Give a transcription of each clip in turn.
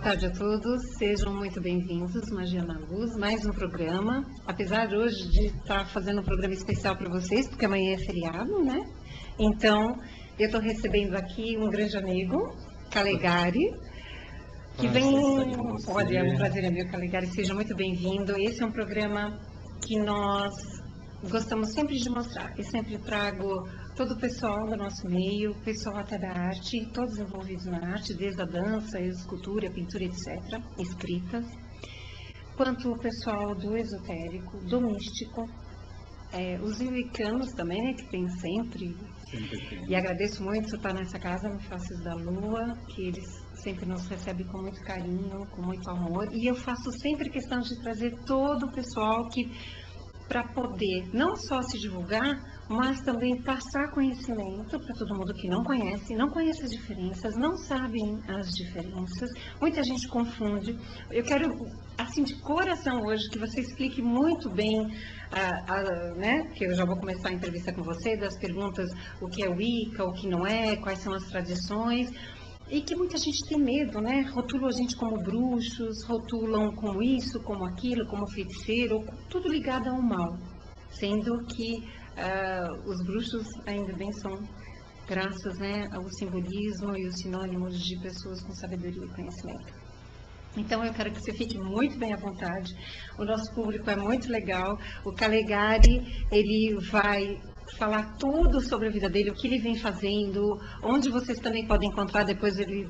tarde a todos, sejam muito bem-vindos, Magia na Luz, mais um programa. Apesar hoje de estar fazendo um programa especial para vocês, porque amanhã é feriado, né? Então, eu estou recebendo aqui um grande amigo, Calegari, que vem... Olha, um prazer é meu, Calegari, seja muito bem-vindo. Esse é um programa que nós gostamos sempre de mostrar. Eu sempre trago todo o pessoal do nosso meio, pessoal até da arte, todos envolvidos na arte, desde a dança, a escultura, a pintura, etc., escritas, quanto o pessoal do esotérico, do místico, os wiccanos também, né, que tem sempre. E agradeço muito estar nessa casa, no Faces da Lua, que eles sempre nos recebem com muito carinho, com muito amor. E eu faço sempre questão de trazer todo o pessoal que, para poder não só se divulgar, mas também passar conhecimento para todo mundo que não conhece as diferenças, não sabem as diferenças. Muita gente confunde. Eu quero, assim, de coração hoje, que você explique muito bem, né, que eu já vou começar a entrevista com você, das perguntas, o que é Wicca, o que não é, quais são as tradições. E que muita gente tem medo, né? Rotulam a gente como bruxos, rotulam como isso, como aquilo, como feiticeiro, tudo ligado ao mal. Sendo que os bruxos ainda bem são, graças, né, ao simbolismo e os sinônimos de pessoas com sabedoria e conhecimento. Então eu quero que você fique muito bem à vontade. O nosso público é muito legal. O Calegari, ele vai falar tudo sobre a vida dele, o que ele vem fazendo, onde vocês também podem encontrar, depois ele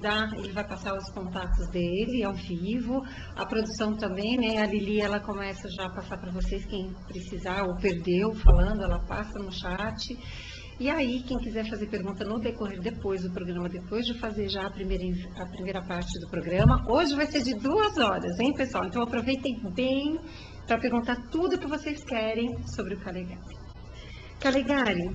vai passar os contatos dele ao vivo, a produção também, né, a Lili, ela começa já a passar para vocês, quem precisar ou perdeu falando, ela passa no chat. E aí, quem quiser fazer pergunta no decorrer depois do programa, depois de fazer já a primeira parte do programa, hoje vai ser de 2 horas, hein, pessoal? Então aproveitem bem para perguntar tudo que vocês querem sobre o Calegari. Calegari,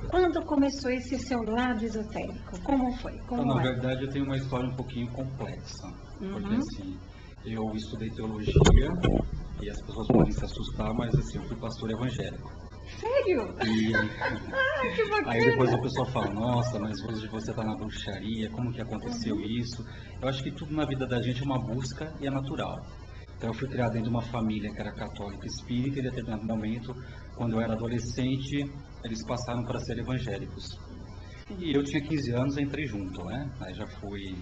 quando começou esse seu lado esotérico? Como foi? Na verdade, eu tenho uma história um pouquinho complexa. Porque assim, eu estudei teologia e as pessoas podem se assustar, mas assim, eu fui pastor evangélico. Sério? E que bacana! Aí depois o pessoal fala, nossa, mas hoje você está na bruxaria, como que aconteceu isso? Eu acho que tudo na vida da gente é uma busca e é natural. Então eu fui criado dentro de uma família que era católica espírita e em determinado momento, quando eu era adolescente, eles passaram para ser evangélicos. E eu tinha 15 anos, entrei junto, né? Aí já fui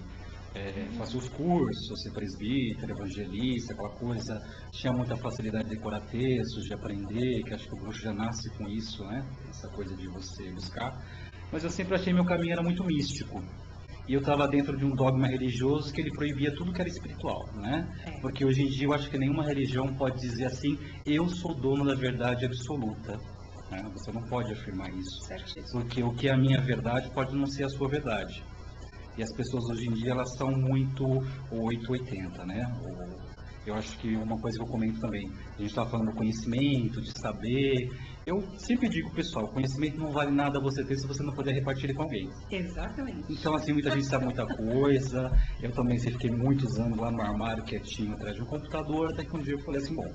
fazer os cursos, ser presbítero, evangelista, aquela coisa. Tinha muita facilidade de decorar textos, de aprender, que acho que o bruxo já nasce com isso, né? Essa coisa de você buscar. Mas eu sempre achei meu caminho era muito místico. E eu estava dentro de um dogma religioso que ele proibia tudo que era espiritual, né? Porque hoje em dia eu acho que nenhuma religião pode dizer assim, eu sou dono da verdade absoluta. Né? Você não pode afirmar isso. Certíssimo. Porque o que é a minha verdade pode não ser a sua verdade. E as pessoas hoje em dia, elas são muito 880, né? Eu acho que uma coisa que eu comento também, a gente está falando do conhecimento, de saber. Eu sempre digo, pessoal, conhecimento não vale nada você ter se você não puder repartir ele com alguém. Exatamente. Então, assim, muita gente sabe muita coisa. Eu também fiquei muitos anos lá no armário, quietinho, atrás de um computador, até que um dia eu falei assim, bom,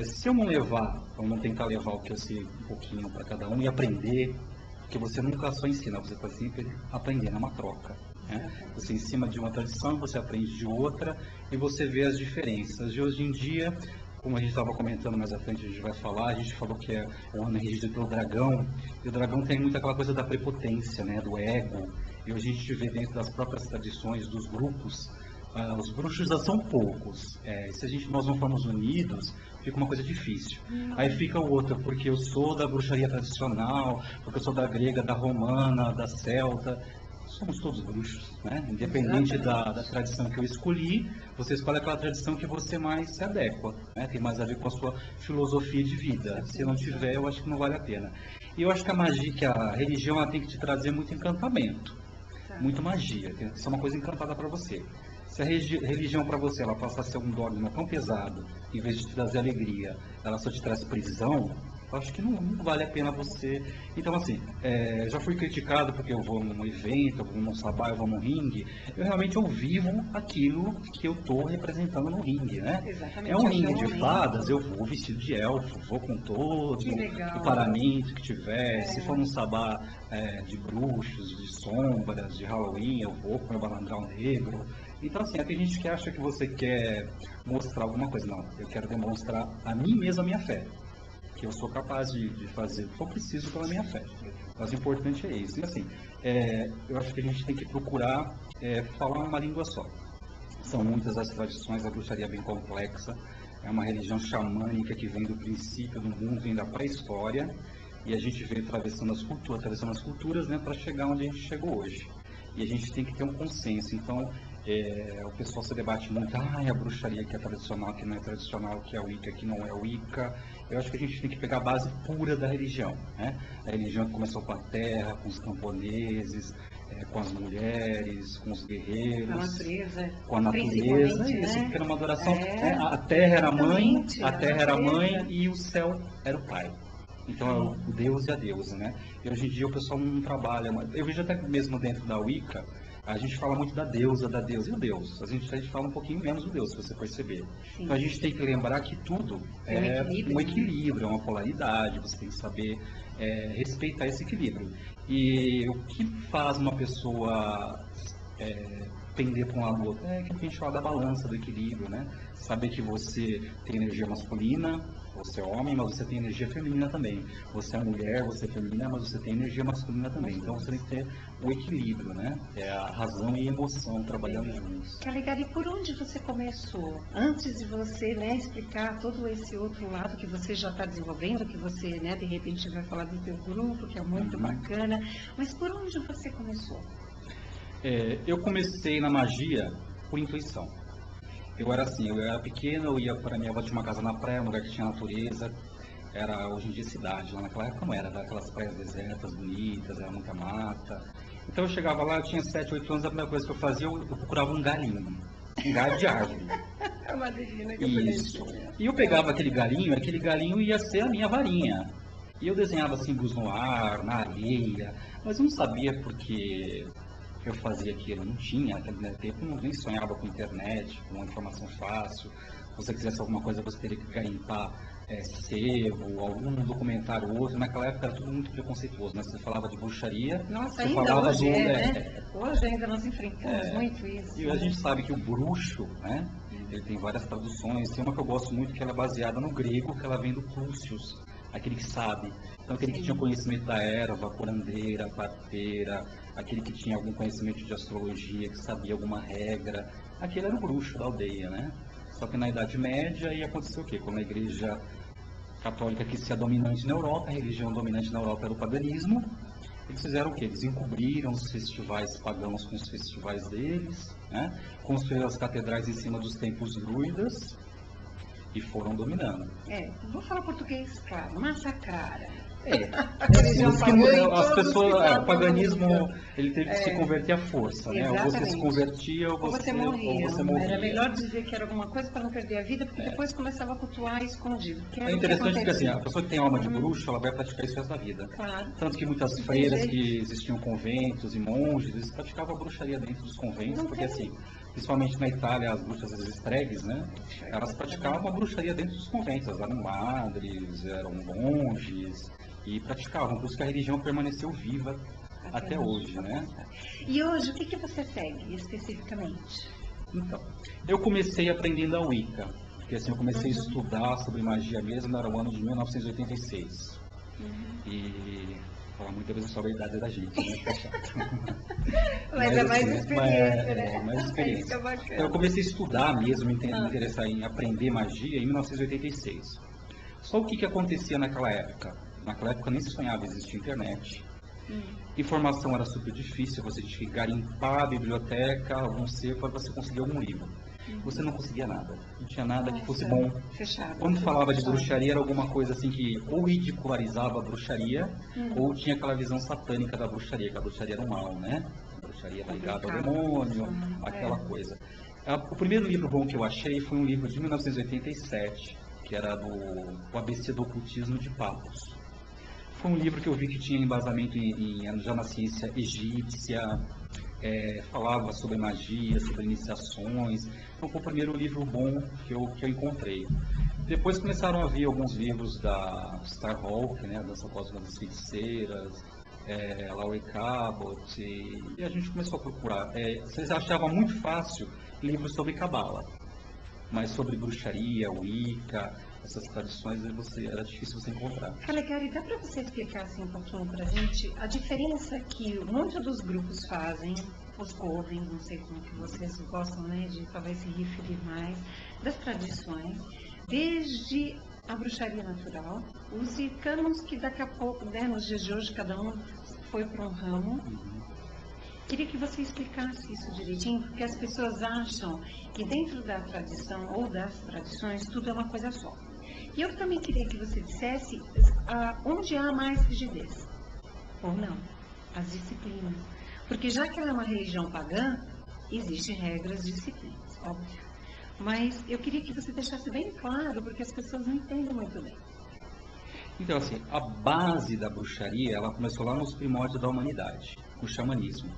se eu não levar, ou não tentar levar o que eu sei um pouquinho para cada um e aprender, porque você nunca só ensina, você pode sempre aprender, é uma troca. Né? Você em cima de uma tradição, você aprende de outra e você vê as diferenças. E hoje em dia, como a gente estava comentando mais à frente, a gente vai falar, a gente falou que é o ano regido pelo dragão, e o dragão tem muito aquela coisa da prepotência, né, do ego, e hoje a gente vê dentro das próprias tradições, dos grupos, os bruxos já são poucos, se nós não formos unidos, fica uma coisa difícil. Aí fica o outro, porque eu sou da bruxaria tradicional, porque eu sou da grega, da romana, da celta. Somos todos bruxos, né? Independente da tradição que eu escolhi, você escolhe aquela tradição que você mais se adequa, né? Tem mais a ver com a sua filosofia de vida. Se não tiver, eu acho que não vale a pena. E eu acho que a magia, que a religião, ela tem que te trazer muito encantamento, muita magia, tem que ser uma coisa encantada para você. Se a religião para você, ela passa a ser um dogma tão pesado, em vez de te trazer alegria, ela só te traz prisão, eu acho que não vale a pena você... Então, assim, já fui criticado porque eu vou num evento, eu vou num sabá, eu vou num ringue. Eu vivo aquilo que eu estou representando no ringue, né? Exatamente. É um ringue de fadas, eu vou vestido de elfo, vou com todo o paramento que tiver. Se for num sabá de bruxos, de sombras, de Halloween, eu vou com meu balandrão negro. Então, assim, tem gente que acha que você quer mostrar alguma coisa. Não, eu quero demonstrar a mim mesmo a minha fé. Que eu sou capaz de fazer o que eu preciso pela minha fé. Mas o importante é isso. E, assim, eu acho que a gente tem que procurar falar uma língua só. São muitas as tradições, a bruxaria é bem complexa. É uma religião xamânica que vem do princípio do mundo, vem da pré-história. E a gente veio atravessando as culturas, né, para chegar onde a gente chegou hoje. E a gente tem que ter um consenso. Então, o pessoal se debate muito, a bruxaria que é tradicional, que não é tradicional, que é Wicca, que não é Wicca. Eu acho que a gente tem que pegar a base pura da religião, né? A religião que começou com a terra, com os camponeses, com as mulheres, com os guerreiros, com a natureza, isso, né? porque era uma adoração. A terra era a mãe, natureza. E o céu era o pai. Então, o Deus e a deusa, né? E hoje em dia o pessoal não trabalha, eu vejo até mesmo dentro da Wicca, a gente fala muito da deusa e o Deus. A gente fala um pouquinho menos do Deus, se você perceber. Sim. Então a gente tem que lembrar que tudo é um equilíbrio, é uma polaridade, você tem que saber respeitar esse equilíbrio. E o que faz uma pessoa pender para um lado ou outro é aquilo que a gente fala da balança, do equilíbrio, né? Saber que você tem energia masculina, você é homem, mas você tem energia feminina também. Você é mulher, você é feminina, mas você tem energia masculina também. Então você tem que ter o equilíbrio, né? É a razão e a emoção trabalhando juntos. Que legal. E por onde você começou? Antes de você, né, explicar todo esse outro lado que você já está desenvolvendo, que você, né, de repente vai falar do teu grupo, que é muito bacana. Mas por onde você começou? Eu comecei na magia por intuição. Eu era pequeno, eu ia para minha avó, tinha uma casa na praia, um lugar que tinha natureza, era hoje em dia cidade, lá naquela época não era, daquelas praias desertas, bonitas, era muita mata. Então eu chegava lá, eu tinha 7, 8 anos, a primeira coisa que eu fazia, eu procurava um galho de árvore. É uma divina que Isso. E eu pegava aquele galinho ia ser a minha varinha. E eu desenhava símbolos no ar, na areia, mas eu não sabia porque eu fazia aquilo, não tinha, naquele tempo nem sonhava com internet, com informação fácil. Se você quisesse alguma coisa, você teria que garimpar sebo, algum documentário ou outro. Naquela época era tudo muito preconceituoso, né? Você falava de bruxaria, Nossa, você ainda falava hoje né? Hoje ainda nós enfrentamos muito isso. E a gente sabe que o bruxo, né? Ele tem várias traduções. Tem uma que eu gosto muito que ela é baseada no grego, que ela vem do Crucius, aquele que sabe. Então aquele que tinha conhecimento da erva, curandeira, parteira, aquele que tinha algum conhecimento de astrologia, que sabia alguma regra, aquele era o bruxo da aldeia, né? Só que na Idade Média ia acontecer o quê? Como a igreja católica quis ser a dominante na Europa, a religião dominante na Europa era o paganismo, eles fizeram o quê? Eles encobriram os festivais pagãos com os festivais deles, né? Construíram as catedrais em cima dos templos druidas e foram dominando. Vou falar português, claro, massacraram. As pessoas, o paganismo, ele teve que se converter à força, né? Ou você se convertia ou você morria. Era melhor dizer que era alguma coisa para não perder a vida, porque depois começava a cultuar escondido. É interessante porque assim, a pessoa que tem alma de bruxo, ela vai praticar isso o resto da vida. Claro. Tanto que muitas freiras que existiam conventos e monges, eles praticavam a bruxaria dentro dos conventos, porque assim, principalmente na Itália, as bruxas, as estregues, né? Elas praticavam a bruxaria dentro dos conventos, elas eram madres, eram monges, e praticavam, por isso que a religião permaneceu viva até hoje, né? E hoje, o que você segue especificamente? Então, eu comecei aprendendo a Wicca, porque assim, eu comecei a estudar sobre magia mesmo, era o ano de 1986. E falar muitas vezes sobre a idade da gente, né? Tá chato. Mas é mais experiência, né? Mais experiência. Então, eu comecei a estudar mesmo, me interessar em aprender magia em 1986. Só o que acontecia naquela época? Naquela época nem se sonhava existir internet. Informação era super difícil, você tinha que garimpar a biblioteca, algum sebo para você conseguir algum livro. Você não conseguia nada, não tinha nada que fosse bom. Fechado. Quando falava de bruxaria era alguma coisa assim que ou ridicularizava a bruxaria, ou tinha aquela visão satânica da bruxaria, que a bruxaria era um mal, né? A bruxaria era ligada ao demônio, aquela coisa. O primeiro livro bom que eu achei foi um livro de 1987, que era do ABC do Ocultismo de Papos. Foi um livro que eu vi que tinha embasamento já na ciência egípcia, falava sobre magia, sobre iniciações. Então foi o primeiro livro bom que eu encontrei. Depois começaram a vir alguns livros da Starhawk, né, Dança Cósmica das Feiticeiras, Laurie Cabot, e a gente começou a procurar. Vocês achavam muito fácil livros sobre cabala, mas sobre bruxaria, Wicca, essas tradições era difícil você encontrar. Calegari, dá para você explicar assim, um pouquinho para a gente a diferença que muitos dos grupos fazem, os covens, não sei como que vocês gostam, né, de talvez se referir mais, das tradições, desde a bruxaria natural, os wiccanos que daqui a pouco, né, nos dias de hoje, cada um foi para um ramo. Queria que você explicasse isso direitinho, porque as pessoas acham que dentro da tradição ou das tradições tudo é uma coisa só. E eu também queria que você dissesse onde há mais rigidez, ou não, as disciplinas. Porque já que ela é uma religião pagã, existem regras, disciplinas, óbvio. Mas eu queria que você deixasse bem claro, porque as pessoas não entendem muito bem. Então, assim, a base da bruxaria, ela começou lá nos primórdios da humanidade, o xamanismo.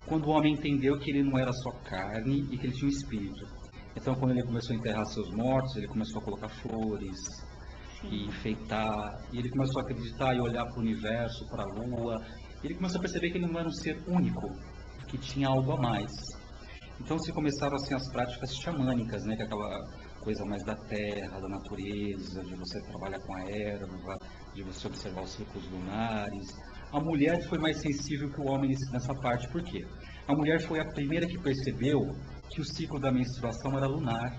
Quando o homem entendeu que ele não era só carne e que ele tinha um espírito. Então, quando ele começou a enterrar seus mortos, ele começou a colocar flores, e enfeitar, e ele começou a acreditar e olhar para o universo, para a lua, e ele começou a perceber que ele não era um ser único, que tinha algo a mais. Então se começaram assim as práticas xamânicas, né, que é aquela coisa mais da terra, da natureza, de você trabalhar com a erva, de você observar os ciclos lunares. A mulher foi mais sensível que o homem nessa parte, por quê? A mulher foi a primeira que percebeu que o ciclo da menstruação era lunar.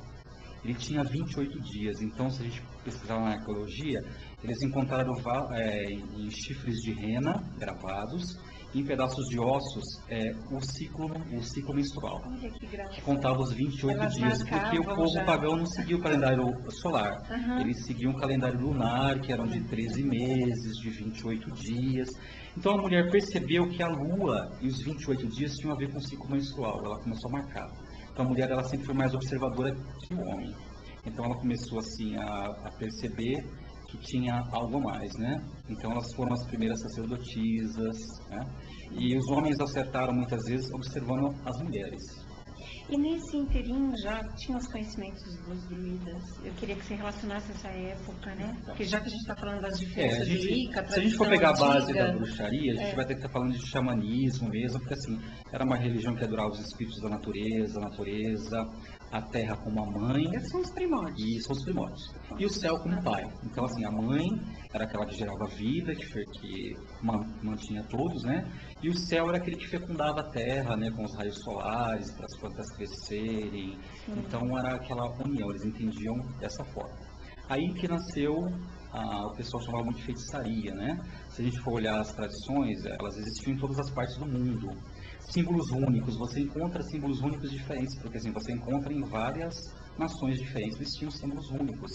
Ele tinha 28 dias, então se a gente pesquisar na arqueologia, eles encontraram em chifres de rena gravados, em pedaços de ossos, o ciclo menstrual, que contava os 28 dias, porque o povo pagão não seguia o calendário solar, eles seguiam o calendário lunar, que eram de 13 meses, de 28 dias. Então a mulher percebeu que a lua e os 28 dias tinham a ver com o ciclo menstrual, ela começou a marcar. Então a mulher ela sempre foi mais observadora que o homem. Então ela começou assim a perceber que tinha algo a mais, né? Então elas foram as primeiras sacerdotisas, né? E os homens acertaram muitas vezes observando as mulheres. E nesse inteirinho já tinha os conhecimentos dos druidas. Eu queria que você relacionasse essa época, né? Porque já que a gente está falando das diferenças de Wicca, se a gente for pegar a base da bruxaria, a gente vai ter que estar falando de xamanismo mesmo, porque assim, era uma religião que adorava os espíritos da natureza, a terra como a mãe. Esses são os primórdios. E são os primórdios. E o céu como pai. Então assim, a mãe era aquela que gerava vida, que mantinha todos, né? E o céu era aquele que fecundava a terra, né? Com os raios solares, para as plantas crescerem. Então era aquela união, eles entendiam dessa forma. Aí que nasceu, o pessoal chamava muito de feitiçaria, né? Se a gente for olhar as tradições, elas existiam em todas as partes do mundo. Símbolos únicos, você encontra símbolos únicos diferentes, porque assim, você encontra em várias nações diferentes, eles tinham símbolos únicos.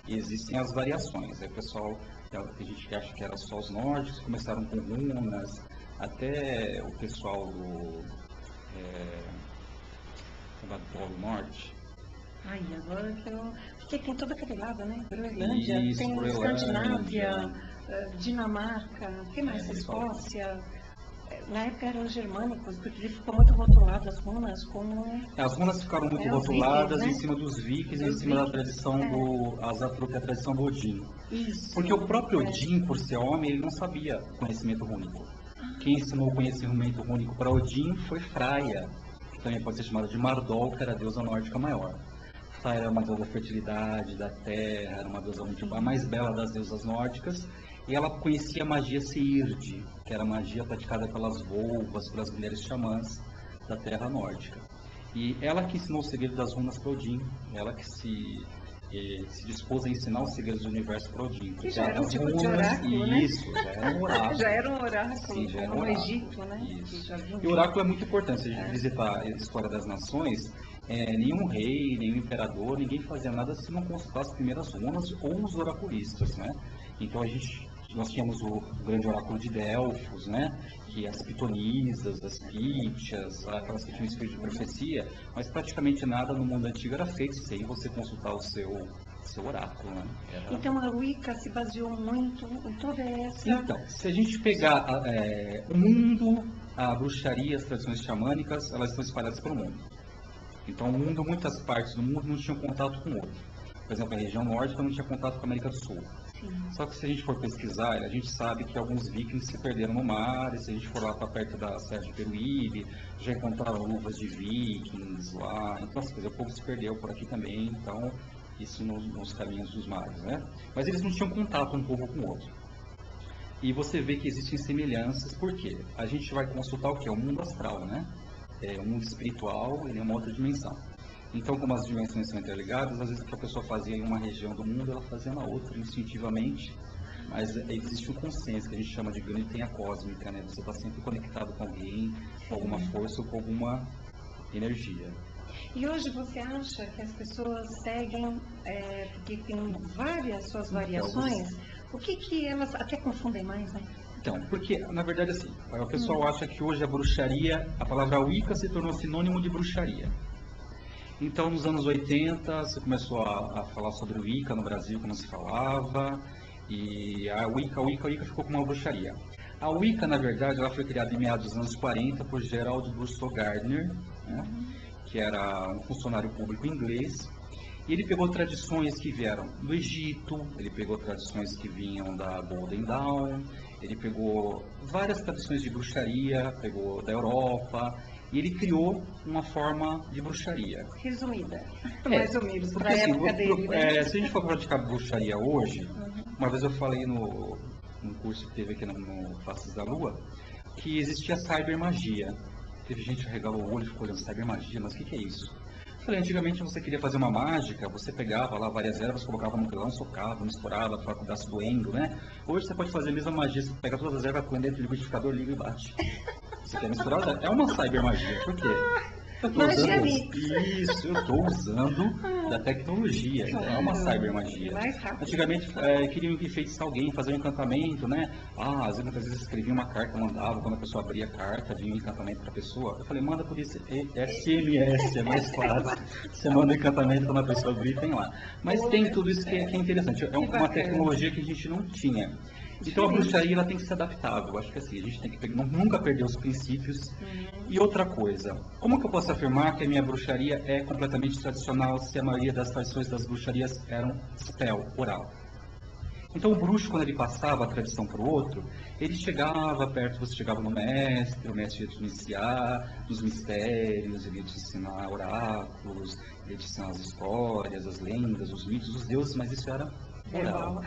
E existem as variações. Aí o pessoal, tem gente que acha que era só os nórdicos, começaram com runas, até o pessoal do Polo Norte. Ai, agora que eu... Porque tem toda aquele lado, né? Groenlândia, tem Groenlândia, Escandinávia, Dinamarca, o que mais? Escócia. Na época eram os germânicos, porque ele ficou muito rotulado, as runas, como... As runas ficaram muito rotuladas vikings, né? Em cima dos vikings, em cima da tradição a tradição do Odin. Isso. Porque o próprio Odin, por ser homem, ele não sabia conhecimento rúnico. Quem ensinou o conhecimento rúnico para Odin foi Freya, que também pode ser chamada de Mardol, que era a deusa nórdica maior. Freya era uma deusa da fertilidade, da terra, era uma deusa muito a mais bela das deusas nórdicas. E ela conhecia a magia Seirde, que era a magia praticada pelas volvas, pelas mulheres xamãs da terra nórdica. E ela que ensinou o segredo das runas para Odin, ela que se dispôs a ensinar os segredos do universo para Odin. Que já era um tipo de oráculo, né? Isso, já era um oráculo. Já era um oráculo, Sim, já era um no oráculo. Egito, né? Isso. E o oráculo é muito importante. Se a gente visitar a história das nações, nenhum rei, nenhum imperador, ninguém fazia nada se não consultar as primeiras runas ou os oraculistas, né? Então nós tínhamos o grande oráculo de Delfos, né? Que as pitonisas, as pítias, aquelas que tinham espírito de profecia, mas praticamente nada no mundo antigo era feito sem você consultar o seu oráculo, né? Então a Wicca se baseou muito em toda essa... Então, se a gente pegar o mundo, a bruxaria, as tradições xamânicas, elas estão espalhadas pelo mundo. Então o mundo, muitas partes do mundo não tinham contato com o outro. Por exemplo, a região nórdica não tinha contato com a América do Sul. Sim. Só que se a gente for pesquisar, a gente sabe que alguns vikings se perderam no mar, e se a gente for lá para perto da Serra de Peruíbe, já encontraram luvas de vikings lá, então assim, o povo se perdeu por aqui também, então isso nos caminhos dos mares, né? Mas eles não tinham contato um povo com o outro. E você vê que existem semelhanças, por quê? A gente vai consultar o que? O mundo astral, né? O mundo espiritual, ele é uma outra dimensão. Então, como as dimensões são interligadas, às vezes o que a pessoa fazia em uma região do mundo, ela fazia na outra, instintivamente. Mas existe um consenso que a gente chama de grana cósmica, né? Você está sempre conectado com alguém, com alguma força ou com alguma energia. E hoje você acha que as pessoas seguem, porque tem várias suas variações, o que elas até confundem mais, né? Então, porque, na verdade, assim, o pessoal acha que hoje a bruxaria, a palavra Wicca se tornou sinônimo de bruxaria. Então, nos anos 80, você começou a falar sobre o Wicca no Brasil, como se falava, e a Wicca ficou como uma bruxaria. A Wicca, na verdade, ela foi criada em meados dos anos 40 por Gerald Bruce Gardner, né, que era um funcionário público inglês, e ele pegou tradições que vieram do Egito, ele pegou tradições que vinham da Golden Dawn, ele pegou várias tradições de bruxaria, pegou da Europa, e ele criou uma forma de bruxaria. Resumida, mais ou menos, porque, para a assim, época dele, né? Se a gente for praticar bruxaria hoje, uma vez eu falei num curso que teve aqui no Faces da Lua, que existia cybermagia. Teve gente que regalou o olho e ficou olhando cybermagia, mas o que é isso? Eu falei, antigamente você queria fazer uma mágica, você pegava lá várias ervas, colocava no pilão, socava, misturava, para que desse doendo, né? Hoje você pode fazer a mesma magia, você pega todas as ervas, põe dentro do liquidificador, liga e bate. Você quer misturar? É uma cybermagia. Por quê? Eu estou usando da tecnologia. Claro. É uma cybermagia. Antigamente queriam enfeitiçar alguém, fazer um encantamento, né? Às vezes escrevia uma carta, mandava, quando a pessoa abria a carta, vinha um encantamento para a pessoa. Eu falei, manda por isso, SMS, é mais fácil. Você manda o encantamento quando a pessoa abrir, tem lá. Mas tem tudo isso que é interessante. É uma tecnologia que a gente não tinha. Então a bruxaria ela tem que ser adaptável. Eu acho que assim, a gente tem que nunca perder os princípios. E outra coisa, como que eu posso afirmar que a minha bruxaria é completamente tradicional se a maioria das tradições das bruxarias eram spell, oral? Então o bruxo, quando ele passava a tradição para o outro, ele chegava perto, você chegava no mestre, o mestre ia te iniciar nos mistérios, ele ia te ensinar oráculos, ele ia te ensinar as histórias, as lendas, os mitos, os deuses, mas isso era oral.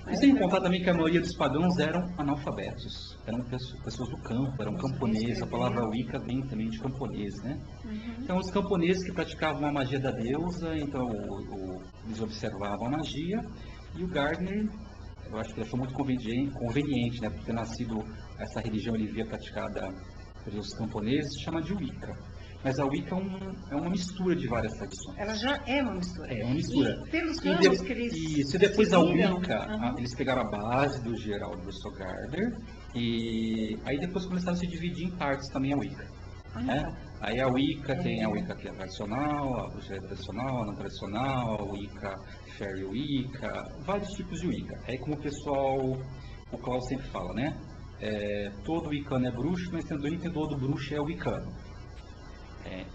E sem contar também que a maioria dos pagãos eram analfabetos, eram pessoas do campo, eram camponeses, a palavra Wicca vem também de camponês, né? Então os camponeses que praticavam a magia da deusa, então eles observavam a magia, e o Gardner, eu acho que ele achou muito conveniente, né, por ter nascido essa religião, ele via praticada pelos camponeses, chama de Wicca. Mas a Wicca é uma mistura de várias tradições. Ela já é uma mistura. É uma mistura. E pelos ramos que eles... Isso, e depois a Wicca, eles pegaram a base do Gerald Bruce Gardner, e aí depois começaram a se dividir em partes também a Wicca. Né? Aí a Wicca tem a Wicca que é tradicional, a bruxaria tradicional, a não tradicional, a Wicca Fairy Wicca, vários tipos de Wicca. Aí como o Klaus sempre fala, né? Todo Wiccano é bruxo, mas também todo bruxo é Wiccano.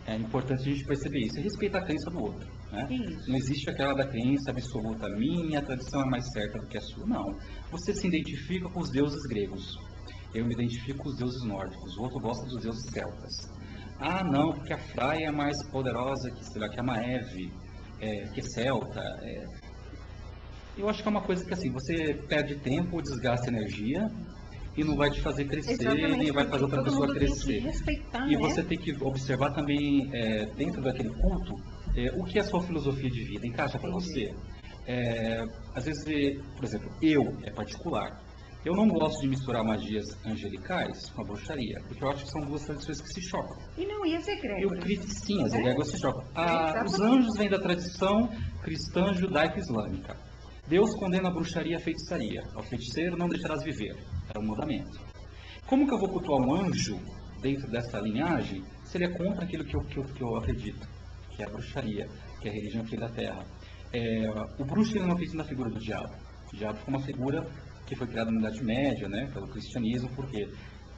É importante a gente perceber isso e respeitar a crença do outro. Né? Não existe aquela da crença absoluta, minha tradição é mais certa do que a sua. Não. Você se identifica com os deuses gregos. Eu me identifico com os deuses nórdicos. O outro gosta dos deuses celtas. Não, porque a Freya é mais poderosa que, sei lá, que a Maeve, que é celta. Eu acho que é uma coisa que assim, você perde tempo, desgasta energia, e não vai te fazer crescer, nem vai fazer outra pessoa crescer. E você tem que observar também, dentro daquele culto, o que é a sua filosofia de vida encaixa para você. Às vezes, por exemplo, é particular. Eu não gosto de misturar magias angelicais com a bruxaria, porque eu acho que são duas tradições que se chocam. E as egrégoras? Sim, as egrégoras se chocam. Os anjos vêm da tradição cristã, judaica e islâmica. Deus condena a bruxaria e a feitiçaria. Ao feiticeiro não deixarás viver. É um mandamento. Como que eu vou cultuar um anjo dentro dessa linhagem se ele é contra aquilo que eu acredito, que é a bruxaria, que é a religião aqui da Terra? O bruxo ele não acredita na figura do diabo. O diabo foi uma figura que foi criada na Idade Média, né, pelo cristianismo, porque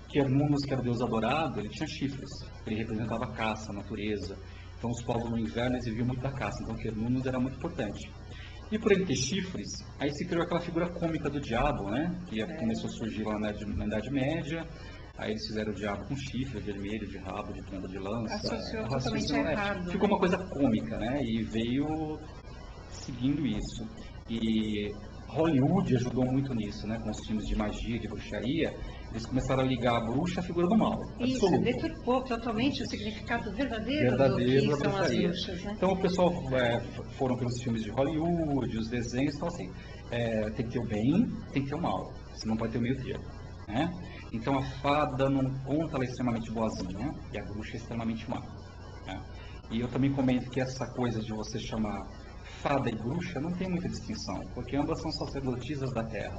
Quernunos, que era o deus adorado, ele tinha chifres. Ele representava a caça, a natureza. Então os povos no inverno eles viviam muito da caça. Então Quernunos era muito importante. E por ele ter chifres, aí se criou aquela figura cômica do diabo, né? Que começou a surgir lá na Idade Média. Aí eles fizeram o diabo com chifre, vermelho, de rabo, de ponta de lança. Associou totalmente errado. Ficou uma coisa cômica, né? E veio seguindo isso. E Hollywood ajudou muito nisso, né? Com os filmes de magia, de bruxaria. Eles começaram a ligar a bruxa à figura do mal. Isso, absoluto. Deturpou totalmente o significado verdadeiro Da do que são as bruxaria. bruxas, né? Então o pessoal foram pelos filmes de Hollywood, os desenhos, então assim, tem que ter o bem, tem que ter o mal. Você não pode ter o meio termo, né? Então a fada não conta, ela é extremamente boazinha, e a bruxa é extremamente má. Né? E eu também comento que essa coisa de você chamar fada e bruxa não tem muita distinção, porque ambas são sacerdotisas da terra.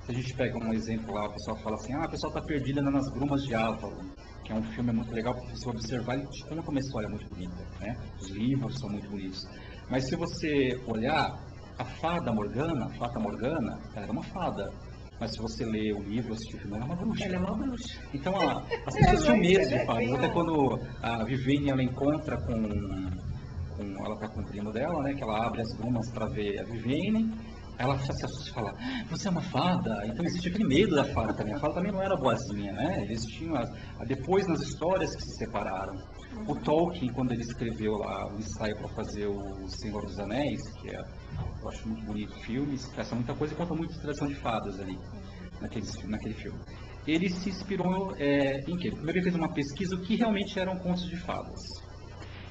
Se a gente pega um exemplo lá, o pessoal fala assim, a pessoa está perdida nas grumas de Avalon, que é um filme muito legal, porque se você observar, ele te conta uma história muito bonita, né? Os livros são muito bonitos. Mas se você olhar, a Fata Morgana, ela era uma fada. Mas se você ler o livro, assistir o filme, ela é uma bruxa. Ela é uma bruxa. Então, as pessoas tinham medo de fadas. Até quando a Vivienne, ela encontra ela está com o primo dela, né? Que ela abre as grumas para ver a Vivienne. Ela se assusta e fala, você é uma fada? Então existe aquele medo da fada também. A fada também não era boazinha, né? Eles tinham, depois nas histórias que se separaram. O Tolkien, quando ele escreveu lá o ensaio para fazer o Senhor dos Anéis, que eu acho muito bonito o filme, expressa muita coisa e conta muito de tradição de fadas ali, naquele filme. Ele se inspirou em quê? Primeiro ele fez uma pesquisa o que realmente eram contos de fadas.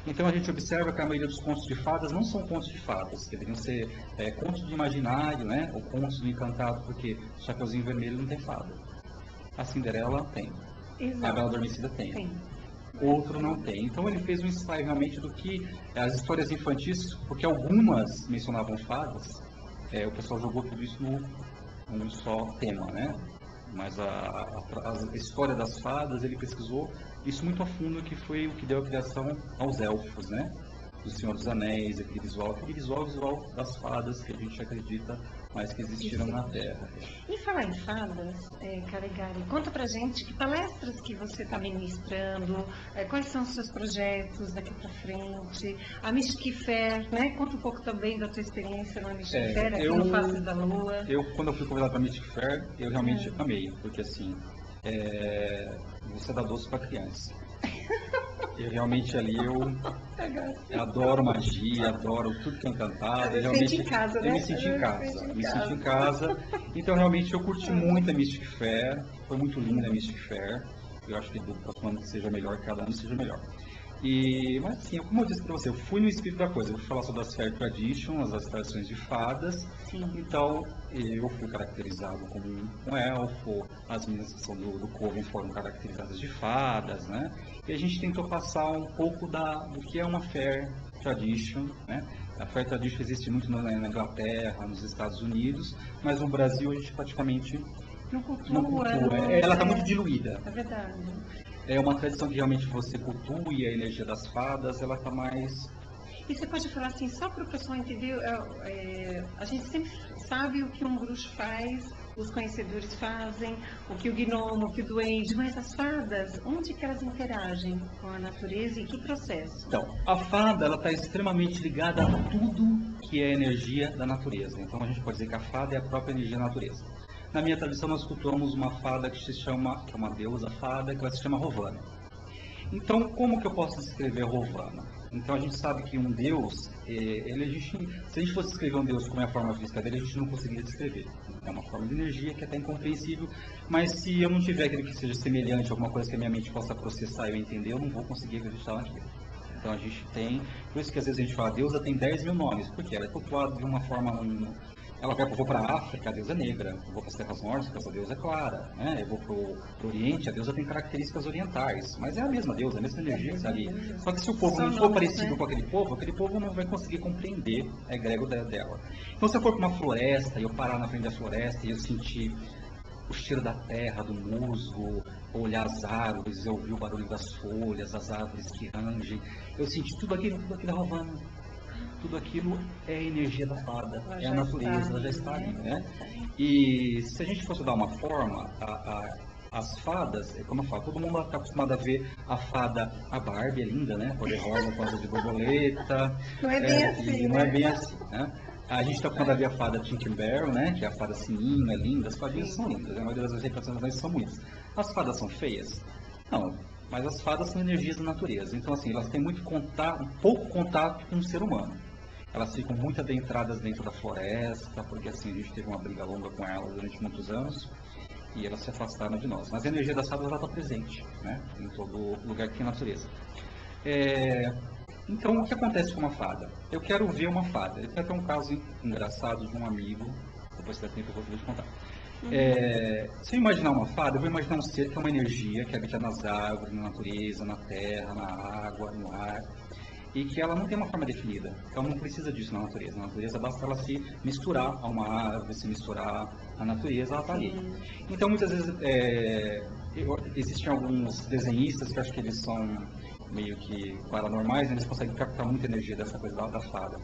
Então a gente observa que a maioria dos contos de fadas não são contos de fadas, que deveriam ser contos de imaginário, né? Ou contos do encantado, porque Chapeuzinho Vermelho não tem fada. A Cinderela tem. Exato. A Bela Adormecida tem. Outro não tem. Então ele fez um ensaio realmente do que as histórias infantis, porque algumas mencionavam fadas, o pessoal jogou tudo isso num só tema, né? Mas a história das fadas, ele pesquisou isso muito a fundo, que foi o que deu a criação aos elfos, né? Do Senhor dos Anéis, aquele visual das fadas que a gente acredita mais que existiram na Terra. E falar em fadas, Calegari, conta pra gente que palestras que você está ministrando, quais são os seus projetos daqui para frente, a Mystic Fair, né? Conta um pouco também da tua experiência na Mystic Fair, aqui no Faces da Lua. Quando eu fui convidado para a Mystic Fair, eu realmente amei, porque assim, você dá doce para criança. Eu realmente ali, eu adoro magia, adoro tudo que é encantado. Eu me senti em casa, né? Eu me senti em casa. Então, realmente, eu curti muito a Mystic Fair. Foi muito linda a Mystic Fair. Eu acho que do próximo ano que seja melhor, cada ano seja melhor. Mas assim, como eu disse para você, eu fui no espírito da coisa. Eu fui falar sobre as Fair Traditions, as tradições de fadas. Sim. Então, eu fui caracterizado como um elfo. As meninas que são do Coven foram caracterizadas de fadas, né? E a gente tentou passar um pouco do que é uma Fair Tradition, né? A Fair Tradition existe muito na Inglaterra, nos Estados Unidos, mas no Brasil a gente praticamente não cultua. Ela está muito diluída. É verdade. É uma tradição que realmente você cultua e a energia das fadas, ela está mais... E você pode falar assim, só para o pessoal entender, a gente sempre sabe o que um bruxo faz, os conhecedores fazem, o que o gnomo, o que o duende, mas as fadas, onde que elas interagem com a natureza e que processo? Então, a fada, ela está extremamente ligada a tudo que é energia da natureza. Então, a gente pode dizer que a fada é a própria energia da natureza. Na minha tradição, nós cultuamos uma fada que é uma deusa fada, que ela se chama Rovana. Então, como que eu posso descrever Rovana? Então, a gente sabe que um deus, se a gente fosse descrever um deus como é a forma física dele, a gente não conseguiria descrever. É uma forma de energia que é até incompreensível, mas se eu não tiver aquele que seja semelhante a alguma coisa que a minha mente possa processar e eu entender, eu não vou conseguir acreditar naquilo. Então, a gente tem, por isso que às vezes a gente fala, a deusa tem 10 mil nomes, porque ela é cultuada de uma forma... eu vou para a África, a deusa é negra. Eu vou para as terras nórdicas, a deusa é clara. Né? Eu vou para o Oriente, a deusa tem características orientais. Mas é a mesma deusa, a mesma energia que está ali. Só que se o povo não for parecido com aquele povo não vai conseguir compreender a egrégora dela. Então, se eu for para uma floresta, e eu parar na frente da floresta e eu sentir o cheiro da terra, do musgo, olhar as árvores, eu ouvir o barulho das folhas, as árvores que rangem, eu senti tudo aquilo Rovana. Tudo aquilo é a energia da fada, é a natureza, ela já está ali, né? E se a gente fosse dar uma forma, as fadas, como eu falo, todo mundo está acostumado a ver a fada, a Barbie é linda, né? Cor-de-rosa, com asa de borboleta. Não é bem assim, não é bem assim, né? A gente está falando ali a fada Tinkerbell, né? Que é a fada sininha, linda. As fadinhas são lindas. A maioria das representações são bonitas. As fadas são feias? Não. Mas as fadas são energias da natureza. Então, assim, elas têm muito contato, um pouco contato com o ser humano. Elas ficam muito adentradas dentro da floresta, porque assim, a gente teve uma briga longa com elas durante muitos anos. E elas se afastaram de nós. Mas a energia das fadas está presente, né? Em todo lugar que tem natureza. Então, o que acontece com uma fada? Eu quero ver uma fada. Tem até um caso engraçado de um amigo, depois se der tempo eu vou te contar. Se eu imaginar uma fada, eu vou imaginar um ser que é uma energia que habita nas árvores, na natureza, na terra, na água, no ar, e que ela não tem uma forma definida. Ela não precisa disso na natureza. Na natureza basta ela se misturar a uma árvore, se misturar à natureza, ela está ali. Então, muitas vezes, existem alguns desenhistas que acho que eles são meio que paranormais, eles conseguem captar muita energia dessa coisa da fada.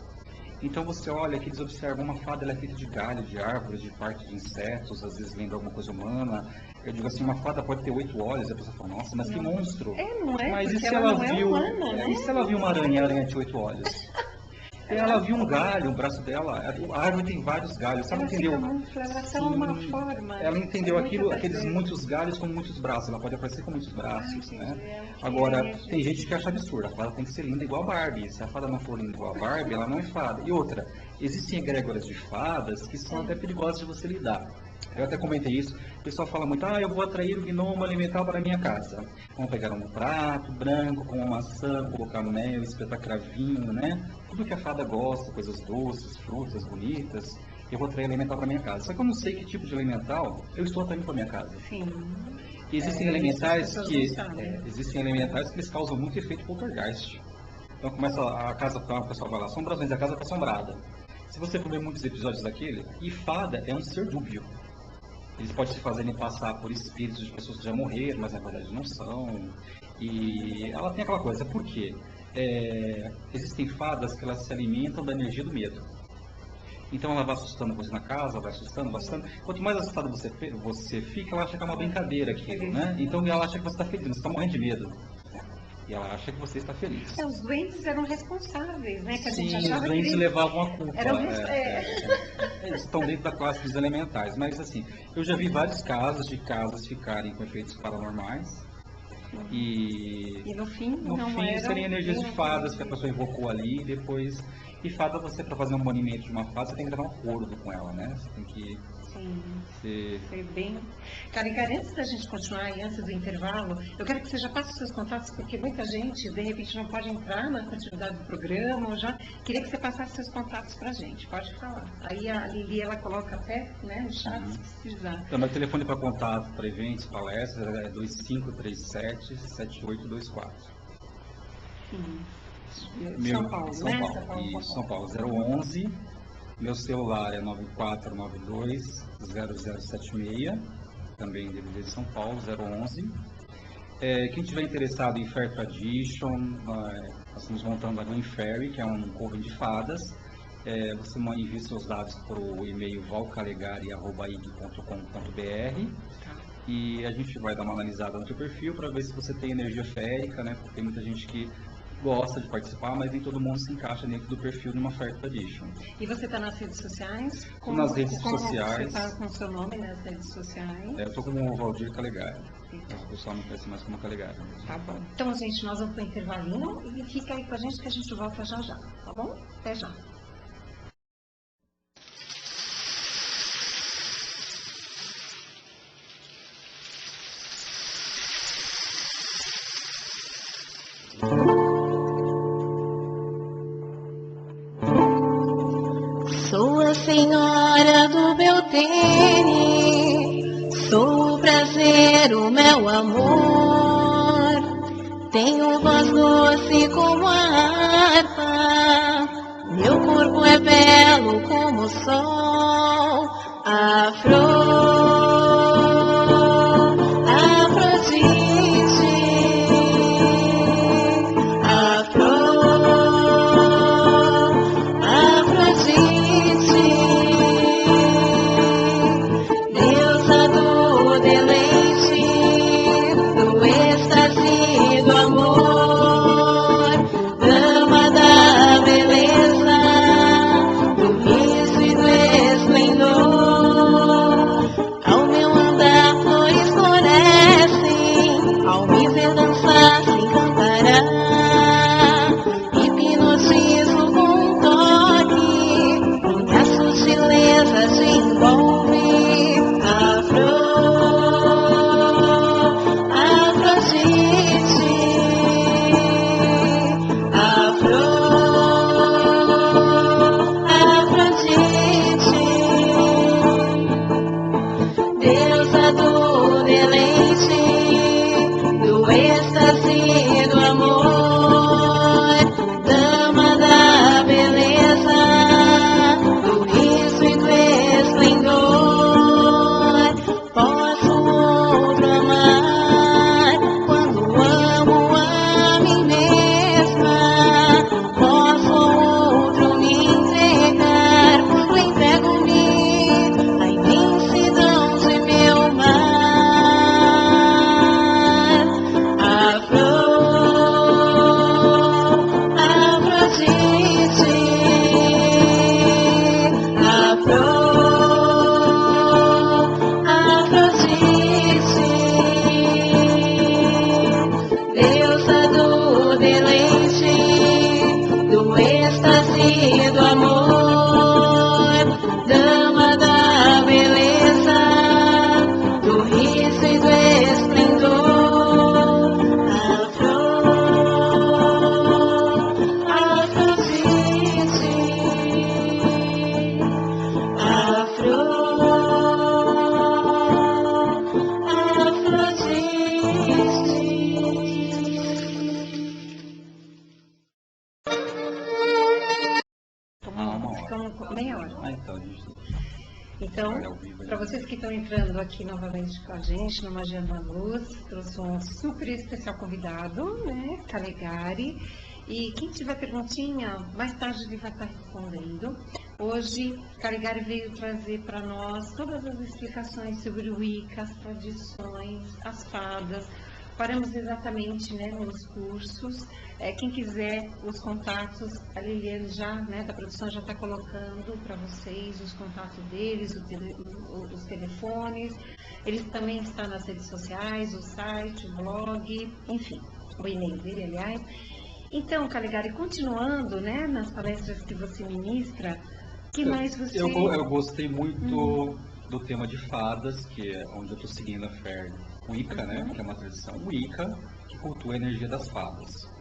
Então você olha que eles observam uma fada, ela é feita de galho, de árvores, de parte de insetos, às vezes lembra alguma coisa humana. Eu digo assim, uma fada pode ter 8 olhos, a pessoa fala, nossa, mas que monstro. Não é? Mas e se ela viu, humana, né? e se ela viu uma aranha, a aranha de 8 olhos? Ela viu um galho, o braço dela, a árvore tem vários galhos, ela entendeu? Ela toma uma forma. Ela entendeu aqueles muitos galhos com muitos braços, ela pode aparecer com muitos braços, né? Agora, tem gente que acha absurdo, a fada tem que ser linda igual a Barbie, se a fada não for linda igual a Barbie, ela não é fada. E outra, existem egrégoras de fadas que são até perigosas de você lidar. Eu até comentei isso, o pessoal fala muito, eu vou atrair o gnomo alimentar para a minha casa. Vamos pegar um prato branco com uma maçã, colocar mel, espetar cravinho, né? Tudo que a fada gosta, coisas doces, frutas bonitas, eu vou atrair alimentar para a minha casa. Só que eu não sei que tipo de elemental eu estou atraindo para a minha casa. Sim. Existem elementais existem elementais que eles causam muito efeito poltergeist. Então começa a casa, o pessoal vai lá, assombrações, a casa está assombrada. Se você for ver muitos episódios daquele, e fada é um ser dúbio. Eles podem se fazerem passar por espíritos de pessoas que já morreram, mas na verdade não são. E ela tem aquela coisa, por quê? Existem fadas que elas se alimentam da energia do medo. Então ela vai assustando você na casa, vai assustando, vai assustando. Quanto mais assustado você fica, ela acha que é uma brincadeira aquilo, né? Então ela acha que você está feliz, você está morrendo de medo. E ela acha que você está feliz. Os doentes eram responsáveis, né? Que a Sim, gente achava os doentes levavam a culpa. Eles estão dentro da classe dos elementais. Mas assim, eu já vi vários casos de casas ficarem com efeitos paranormais. E no fim serem energias de fadas que a pessoa invocou ali e depois... E fada, você, para fazer um banimento de uma fada, você tem que gravar um acordo com ela, né? Você tem que... Ser bem... Cara, antes da gente continuar e antes do intervalo, eu quero que você já passe os seus contatos, porque muita gente, de repente, não pode entrar na continuidade do programa, eu já queria que você passasse seus contatos pra gente, pode falar. Aí a Lili, ela coloca até, né, no chat, se precisar. Então, meu telefone para contato, para eventos, palestras, é 2537-7824. São Paulo, né? São Paulo, 011. Meu celular é 9492-0076, também de São Paulo, 011. Quem tiver interessado em Fair Tradition, nós estamos montando a Green Fairy, que é um coven de fadas. Você envia seus dados para o e-mail valcalegari@ig.com.br e a gente vai dar uma analisada no seu perfil para ver se você tem energia férica, né? Porque tem muita gente que gosta de participar, mas nem todo mundo se encaixa dentro do perfil de uma Fair Tradition. E você está nas redes sociais? Nas redes sociais. Você está com o seu nome nas redes sociais? Eu estou como Valdir Calegari. O pessoal me conhece mais como Calegari. Tá bom. Então, gente, nós vamos para o intervalinho e fica aí com a gente que a gente volta já já, tá bom? Até já. Sou a senhora do Beltene, sou o prazer, o meu amor. Tenho voz doce como a harpa, meu corpo é belo como o sol. Deusa do deleite, do êxtase do amor, dama da beleza, do riso. Então, para vocês que estão entrando aqui novamente com a gente no Magia na Luz, trouxe um super especial convidado, né, Calegari. E quem tiver perguntinha, mais tarde ele vai estar respondendo. Hoje, Calegari veio trazer para nós todas as explicações sobre o Wicca, as tradições, as fadas. Paramos exatamente, né, nos cursos. Quem quiser os contatos, a Liliane já, né, da produção já está colocando para vocês os contatos deles, os telefones. Eles também estão nas redes sociais, o site, o blog, enfim, o e-mail dele, aliás. Então, Calegari, continuando, né, nas palestras que você ministra, que mais você... Eu gostei muito do tema de fadas, que é onde eu estou seguindo a fé Wicca, né, que é uma tradição Wicca, que cultua a energia das fadas.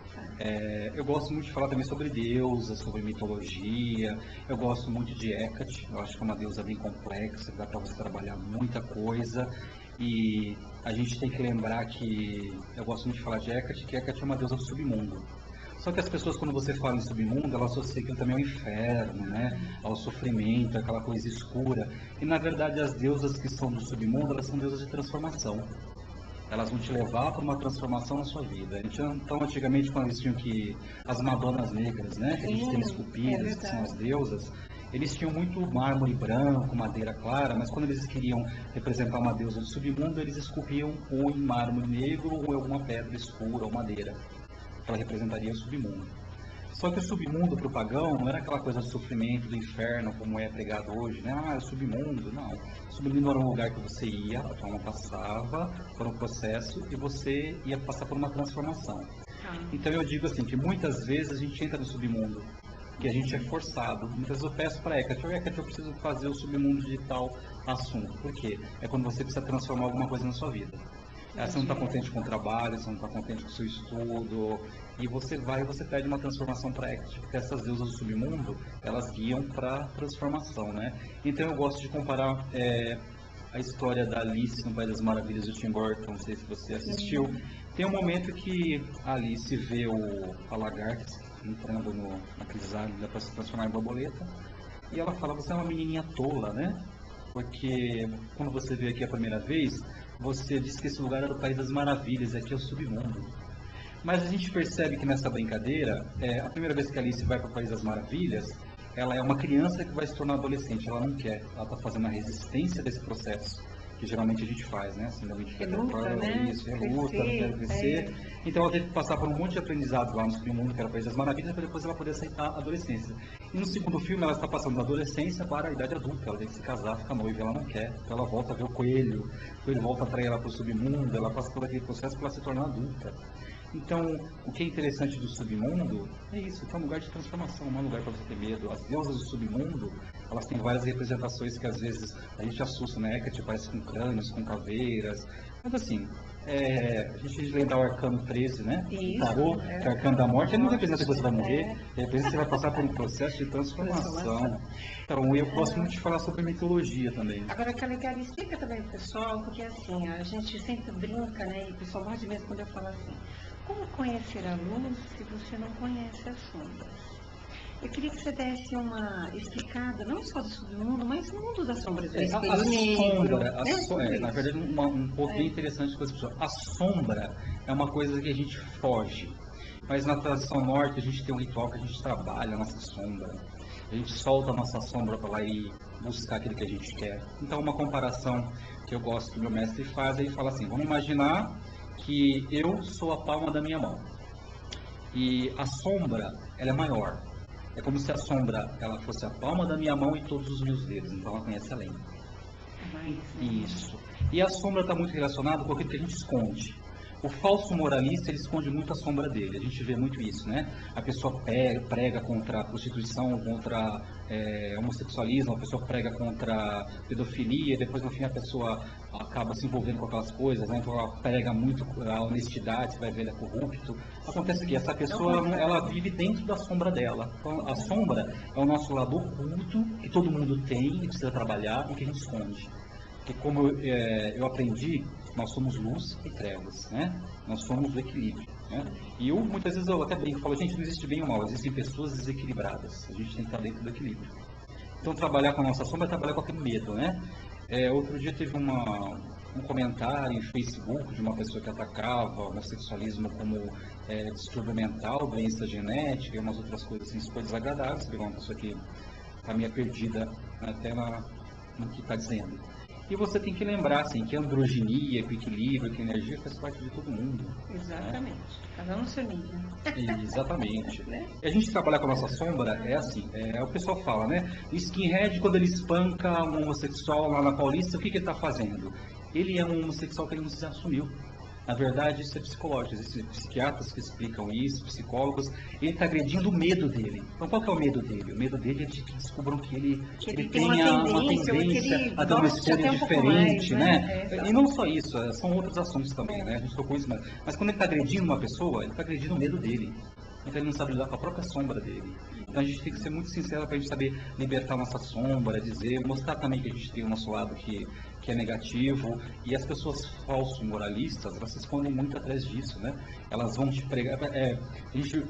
Eu gosto muito de falar também sobre deusas, sobre mitologia. Eu gosto muito de Hecate. Eu acho que é uma deusa bem complexa, dá para você trabalhar muita coisa. E a gente tem que lembrar que eu gosto muito de falar de Hecate, que Hecate é uma deusa do submundo. Só que as pessoas, quando você fala em submundo, elas associam aquilo também ao inferno, né? Ao sofrimento, aquela coisa escura. E na verdade as deusas que são do submundo, elas são deusas de transformação. Elas vão te levar para uma transformação na sua vida. Então, antigamente, quando eles tinham as Madonas Negras, né, que a gente tem esculpidas, que são as deusas, eles tinham muito mármore branco, madeira clara, mas quando eles queriam representar uma deusa do submundo, eles esculpiam ou em mármore negro ou em alguma pedra escura ou madeira, que ela representaria o submundo. Só que o submundo para o pagão não era aquela coisa do sofrimento, do inferno, como é pregado hoje, né? Ah, é o submundo. Não. O submundo era um lugar que você ia, a tua alma passava por um processo e você ia passar por uma transformação. Então eu digo assim, que muitas vezes a gente entra no submundo, que a gente é forçado. Muitas vezes eu peço para Hecate, eu preciso fazer o submundo de tal assunto. Por quê? É quando você precisa transformar alguma coisa na sua vida. Você não está contente com o trabalho, você não está contente com o seu estudo, e você pede uma transformação para Hecate, porque essas deusas do submundo, elas guiam para transformação, né? Então eu gosto de comparar a história da Alice no País das Maravilhas do Tim Burton, não sei se você assistiu. Tem um momento que a Alice vê a lagarta entrando naqueles águas para se transformar em borboleta, e ela fala, você é uma menininha tola, né? Porque quando você veio aqui a primeira vez, você disse que esse lugar era o País das Maravilhas, aqui é o submundo. Mas a gente percebe que nessa brincadeira, a primeira vez que a Alice vai para o País das Maravilhas, ela é uma criança que vai se tornar adolescente, ela não quer, ela está fazendo a resistência desse processo, que geralmente a gente faz, né? Assim, reluta, né? Isso, reluta, não quer crescer. Então ela teve que passar por um monte de aprendizado lá no submundo, que era o País das Maravilhas, para depois ela poder aceitar a adolescência. E no segundo filme ela está passando da adolescência para a idade adulta, ela tem que se casar, ficar noiva, ela não quer. Então ela volta a ver o coelho volta a atrair ela para o submundo, ela passa por aquele processo para ela se tornar adulta. Então, o que é interessante do submundo é isso, que é um lugar de transformação, não é um lugar para você ter medo. As deusas do submundo, elas têm várias representações que às vezes a gente assusta, né? Que parece com crânios, com caveiras. Mas assim, a gente lembra o Arcano 13, né? Isso, Tarô, que é o Arcano da Morte, ele não representa que você vai morrer, representa que você vai passar por um processo de transformação. Então, eu gosto muito de falar sobre mitologia também. Agora, Calegari, explica também pro pessoal, porque assim, a gente sempre brinca, né? E o pessoal morre de medo quando eu falo assim, como conhecer a luz se você não conhece as sombras? Eu queria que você desse uma explicada, não só do submundo, mas no mundo das sombras. Na verdade, um ponto bem interessante para as pessoas. A sombra é uma coisa que a gente foge. Mas na tradição norte, a gente tem um ritual que a gente trabalha a nossa sombra. A gente solta a nossa sombra para lá e buscar aquilo que a gente quer. Então, uma comparação que eu gosto que o meu mestre faz, ele fala assim, vamos imaginar que eu sou a palma da minha mão. E a sombra, ela é maior. É como se a sombra ela fosse a palma da minha mão e todos os meus dedos. Então ela conhece além. Isso. E a sombra está muito relacionada com aquilo que a gente esconde. O falso moralista, ele esconde muito a sombra dele. A gente vê muito isso, né? A pessoa prega contra a prostituição, contra homossexualismo, a pessoa prega contra a pedofilia, depois no fim a pessoa acaba se envolvendo com aquelas coisas, né? Então ela prega muito a honestidade, você vai ver, ele é corrupto. Acontece que essa pessoa, ela vive dentro da sombra dela. Então a sombra é o nosso lado oculto, que todo mundo tem e precisa trabalhar e que a gente esconde. Porque como eu aprendi, nós somos luz e trevas, né? Nós somos o equilíbrio, né? E muitas vezes eu até brinco, falo, gente, não existe bem ou mal, existem pessoas desequilibradas, a gente tem que estar dentro do equilíbrio. Então, trabalhar com a nossa sombra é trabalhar com aquele medo, né? Outro dia teve um comentário em Facebook de uma pessoa que atacava o homossexualismo como distúrbio mental, doença genética e umas outras coisas assim, super desagradáveis. Pegou uma pessoa que está meio perdida até no que está dizendo. E você tem que lembrar assim, que androginia, que equilíbrio, que energia faz parte de todo mundo. Exatamente. Né? Cada um no seu nível. Exatamente. Né? E a gente trabalhar com a nossa sombra é assim, o pessoal fala, né? O skinhead, quando ele espanca um homossexual lá na Paulista, o que ele está fazendo? Ele é um homossexual que ele não se assumiu. Na verdade, isso é psicológico. Existem psiquiatras que explicam isso, psicólogos. Ele está agredindo o medo dele. Então, qual que é o medo dele? O medo dele é de que descubram que ele tenha uma tendência a ter uma escolha diferente, né? E não só isso, são outros assuntos também, né? A gente tocou isso, mas quando ele está agredindo uma pessoa, ele está agredindo o medo dele. Então ele não sabe lidar com a própria sombra dele. Então a gente tem que ser muito sincero para a gente saber libertar nossa sombra, dizer, mostrar também que a gente tem o nosso lado que é negativo. E as pessoas falso-moralistas, elas se escondem muito atrás disso, né? Elas vão te pregar... a gente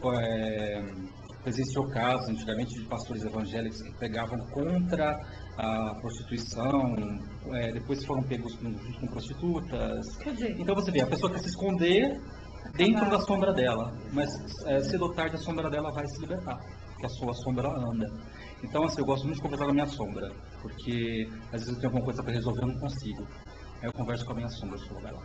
presenciou casos antigamente de pastores evangélicos que pregavam contra a prostituição, depois foram pegos com prostitutas. Quer dizer, então você vê, a pessoa quer se esconder dentro da sombra dela, mas cedo ou tarde a sombra dela vai se libertar, porque a sua sombra anda. Então, assim, eu gosto muito de conversar com a minha sombra, porque às vezes eu tenho alguma coisa para resolver e eu não consigo. Aí eu converso com a minha sombra, eu vai lá.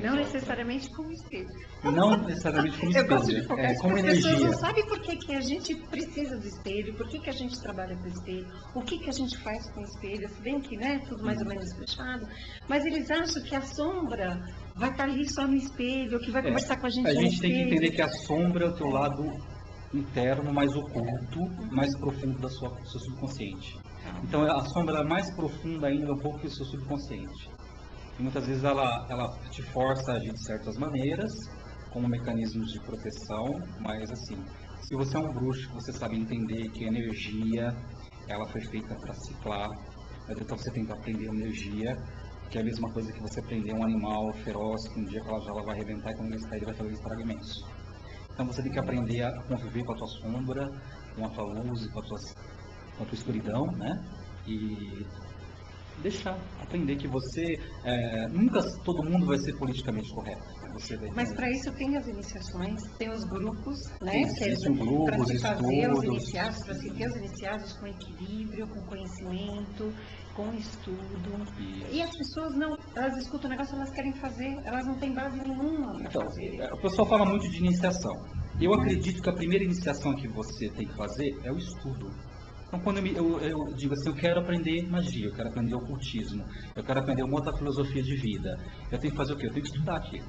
Não necessariamente como espelho. Não necessariamente como espelho. Eu gosto de focar como as energia. pessoas não sabem por que a gente precisa do espelho, por que a gente trabalha com o espelho, o que a gente faz com o espelho, se bem que, né, tudo mais ou menos fechado, mas eles acham que a sombra vai estar ali só no espelho, que vai conversar com a gente no espelho. A gente tem que entender que a sombra é o teu lado interno, mais oculto, mais profundo do seu subconsciente. Então, a sombra mais profunda ainda um pouco que o seu subconsciente. E muitas vezes ela te força a agir de certas maneiras, como mecanismos de proteção, mas assim, se você é um bruxo, você sabe entender que a energia, ela foi feita para ciclar, então você tem que aprender energia, que é a mesma coisa que você prender um animal feroz, que um dia ela vai arrebentar e quando ele sair ele vai fazer um estrago imenso. Então você tem que aprender a conviver com a tua sombra, com a tua luz, com a tua escuridão, né? E deixar, aprender que você nunca todo mundo vai ser politicamente correto. Mas para isso tem as iniciações, tem os grupos, né? Existem grupos, para se fazer os estudos. iniciados, para se ter os iniciados com equilíbrio, com conhecimento, com estudo. Isso. E as pessoas não, elas escutam o negócio, elas querem fazer, elas não têm base nenhuma para fazer. O pessoal fala muito de iniciação. Eu acredito que a primeira iniciação que você tem que fazer é o estudo. Então, quando eu digo assim, eu quero aprender magia, eu quero aprender ocultismo, eu quero aprender uma outra filosofia de vida, eu tenho que fazer o quê? Eu tenho que estudar aquilo.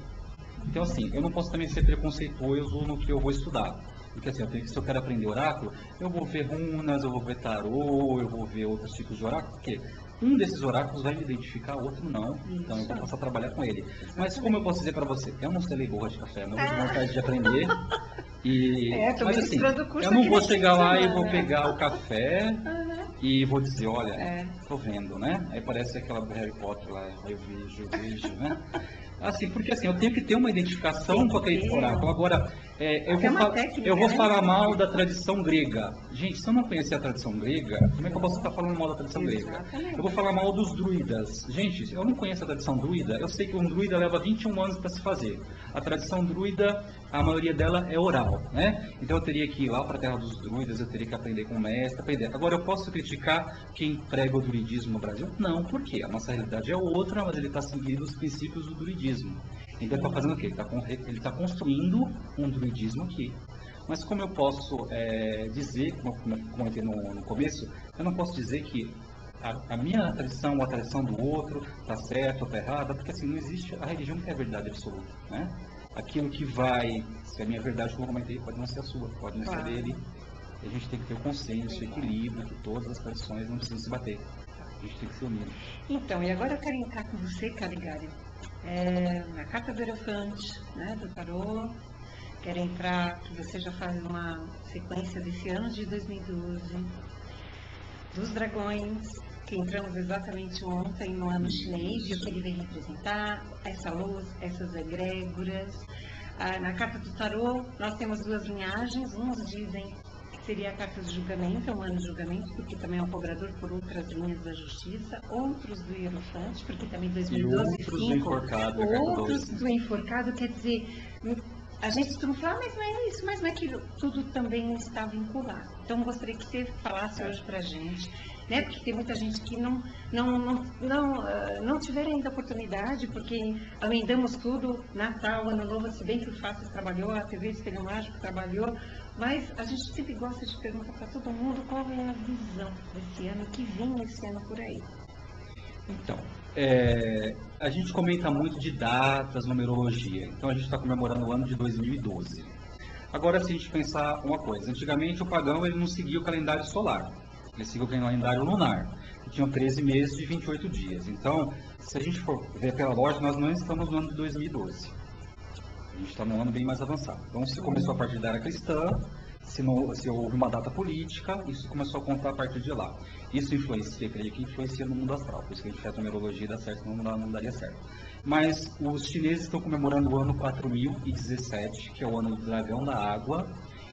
Então, assim, eu não posso também ser preconceituoso no que eu vou estudar. Porque, assim, se eu quero aprender oráculo, eu vou ver runas, eu vou ver tarô, eu vou ver outros tipos de oráculo, porque um desses oráculos vai me identificar, outro não. Então, eu vou passar a trabalhar com ele. Mas, como eu posso dizer para você, eu não selei borra de café, não tenho vontade de aprender. Mas assim, eu não vou chegar lá e vou pegar o café e vou dizer, olha, tô vendo, né? Aí parece aquela do Harry Potter lá, eu vejo, né? Assim, porque assim, eu tenho que ter uma identificação com aquele oráculo. Agora, eu vou falar mal da tradição grega. Gente, se eu não conhecer a tradição grega, como é que eu posso estar falando mal da tradição grega? Eu vou falar mal dos druidas. Gente, eu não conheço a tradição druida. Eu sei que um druida leva 21 anos para se fazer. A tradição druida, a maioria dela é oral, né? Então eu teria que ir lá para a terra dos druidas, eu teria que aprender com o mestre, aprender. Agora, eu posso criticar quem prega o druidismo no Brasil? Não, por quê? A nossa realidade é outra, mas ele está seguindo os princípios do druidismo. Então ele está fazendo o quê? Ele está construindo um druidismo aqui. Mas como eu posso dizer, como eu comentei no começo, eu não posso dizer que a minha tradição ou a tradição do outro está certa ou está errada, porque assim, não existe, a religião não é a verdade absoluta, né? Aquilo que vai, se a minha verdade, como eu comentei, pode não ser a sua, pode não ser dele. E a gente tem que ter o consenso, o equilíbrio, que todas as tradições não precisam se bater. A gente tem que se unir. Então, e agora eu quero entrar com você, Caligari, na carta do Hierophante, né, do tarô. Quero entrar, que você já faz uma sequência desse ano de 2012, dos dragões, que entramos exatamente ontem no ano chinês, e o que ele vem representar, essa luz, essas egrégoras. Na carta do tarô, nós temos duas linhagens, uns dizem seria a carta de julgamento, é um ano de julgamento, porque também é um cobrador por outras linhas da justiça, outros do Hierofante, porque também 2012 e outros do enforcado, outros do enforcado, quer dizer, a gente costuma falar, mas não é isso, mas não é aquilo, tudo também está vinculado. Então, gostaria que você falasse hoje pra gente, né? Porque tem muita gente que não tiver ainda oportunidade, porque emendamos tudo, Natal, Ano Novo, se bem que o Faces trabalhou, a TV Espelho Mágico trabalhou, mas a gente sempre gosta de perguntar para todo mundo qual é a visão desse ano, que vem esse ano por aí. Então, a gente comenta muito de datas, numerologia, então a gente está comemorando o ano de 2012. Agora, se a gente pensar uma coisa, antigamente o pagão ele não seguia o calendário solar, ele seguia o calendário lunar, que tinha 13 meses de 28 dias. Então, se a gente for ver pela lógica, nós não estamos no ano de 2012. A gente está num ano bem mais avançado. Então, se começou a partir da era cristã, se houve uma data política, isso começou a contar a partir de lá. Isso influencia, creio que influencia no mundo astral, por isso que a gente faz a numerologia e dá certo, não daria certo. Mas os chineses estão comemorando o ano 4017, que é o ano do dragão da água,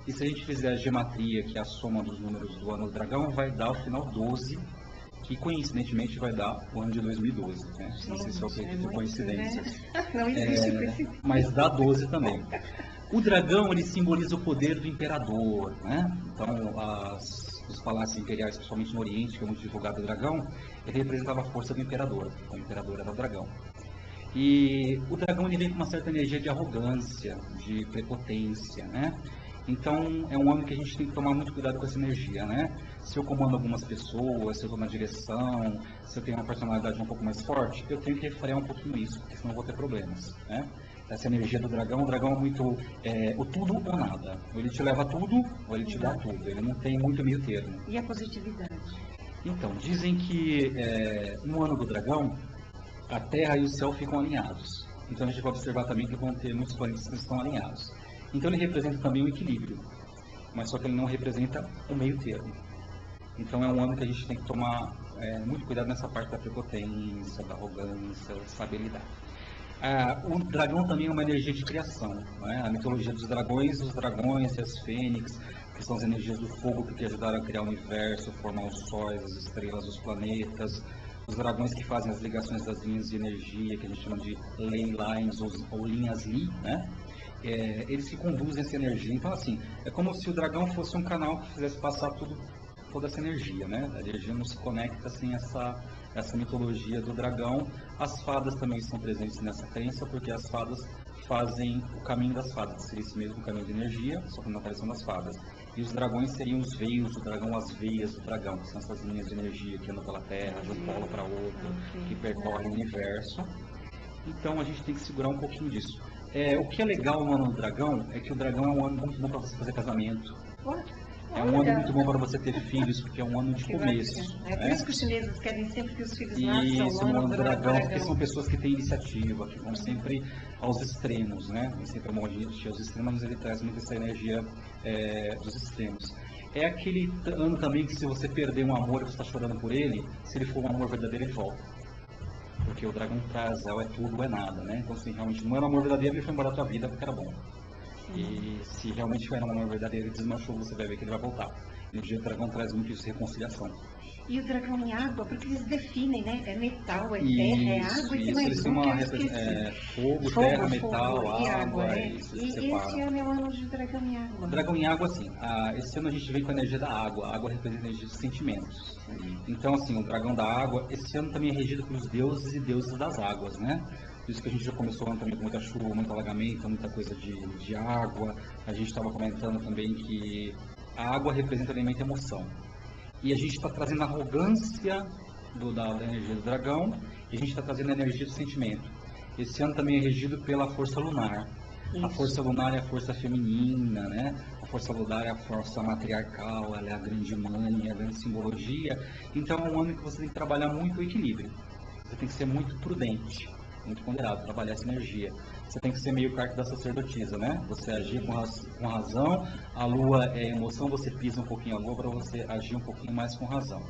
e se a gente fizer a gematria, que é a soma dos números do ano do dragão, vai dar o final 12, que coincidentemente vai dar o ano de 2012. Né? Não sei se é o feito de coincidências. Não existe coincidência. Mas dá 12 também. O dragão, ele simboliza o poder do imperador, né? Então, os palácios imperiais, principalmente no Oriente, que é muito divulgado o dragão, ele representava a força do imperador. O imperador era o dragão. E o dragão, ele vem com uma certa energia de arrogância, de prepotência, né? Então, é um ano que a gente tem que tomar muito cuidado com essa energia, né? Se eu comando algumas pessoas, se eu estou na direção, se eu tenho uma personalidade um pouco mais forte, eu tenho que refrear um pouquinho isso, porque senão eu vou ter problemas, né? Essa energia do dragão, o dragão é muito o tudo ou nada. Ou ele te leva tudo, ou ele te dá tudo. Ele não tem muito meio termo. E a positividade? Então, dizem que no ano do dragão, a Terra e o céu ficam alinhados. Então a gente vai observar também que vão ter muitos planetas que estão alinhados. Então ele representa também o equilíbrio, mas só que ele não representa o meio termo. Então é um ano que a gente tem que tomar muito cuidado nessa parte da prepotência, da arrogância, da estabilidade. O dragão também é uma energia de criação. Né? A mitologia dos dragões, os dragões e as fênix, que são as energias do fogo que ajudaram a criar o universo, formar os sóis, as estrelas, os planetas. Os dragões que fazem as ligações das linhas de energia, que a gente chama de ley lines ou linhas Li, né? Eles que conduzem essa energia. Então, assim, é como se o dragão fosse um canal que fizesse passar toda essa energia, né? A energia não se conecta sem essa mitologia do dragão. As fadas também estão presentes nessa crença, porque as fadas fazem o caminho das fadas, seria esse mesmo caminho de energia, só que na aparição das fadas. E os dragões seriam os veios do dragão, as veias do dragão, que são essas linhas de energia que andam pela Terra, de um polo para outro, que percorrem o universo. Então a gente tem que segurar um pouquinho disso. O que é legal no ano do dragão é que o dragão é um ano muito bom para você fazer casamento. É um ano muito bom para você ter filhos, porque é um ano de começo. É por isso que os chineses querem sempre que os filhos nasçam. Isso, no ano do dragão, porque são pessoas que têm iniciativa, que vão sempre aos extremos, né? Nem sempre é bom a gente ir aos extremos, mas ele traz muito essa energia dos extremos. É aquele ano também que se você perder um amor e você está chorando por ele, se ele for um amor verdadeiro, ele volta. Porque o dragão traz, é tudo ou é nada, né? Então, se realmente não era um amor verdadeiro, ele foi embora da tua vida porque era bom. E se realmente for um amor verdadeiro e desmanchou, você vai ver que ele vai voltar. E o dia do dragão traz muito isso de reconciliação. E o dragão em água, porque eles definem, né? É metal, é terra, é água, e tem mais um que eu esqueci. Fogo, terra, metal, água. E esse ano é o ano de dragão em água. Dragão em água, assim, esse ano a gente vem com a energia da água. A água representa a energia dos sentimentos. Então, assim, o dragão da água, esse ano também é regido pelos deuses e deusas das águas, né? Por isso que a gente já começou também com muita chuva, muito alagamento, muita coisa de água. A gente estava comentando também que a água representa alimento e emoção. E a gente está trazendo a arrogância da energia do dragão e a gente está trazendo a energia do sentimento. Esse ano também é regido pela força lunar. Isso. A força lunar é a força feminina, né? A força lunar é a força matriarcal, ela é a grande mãe, é a grande simbologia. Então é um ano que você tem que trabalhar muito o equilíbrio. Você tem que ser muito prudente, muito ponderado, trabalhar essa energia. Você tem que ser meio carta da sacerdotisa, né? Você agir com razão, a lua é emoção, você pisa um pouquinho a lua para você agir um pouquinho mais com razão.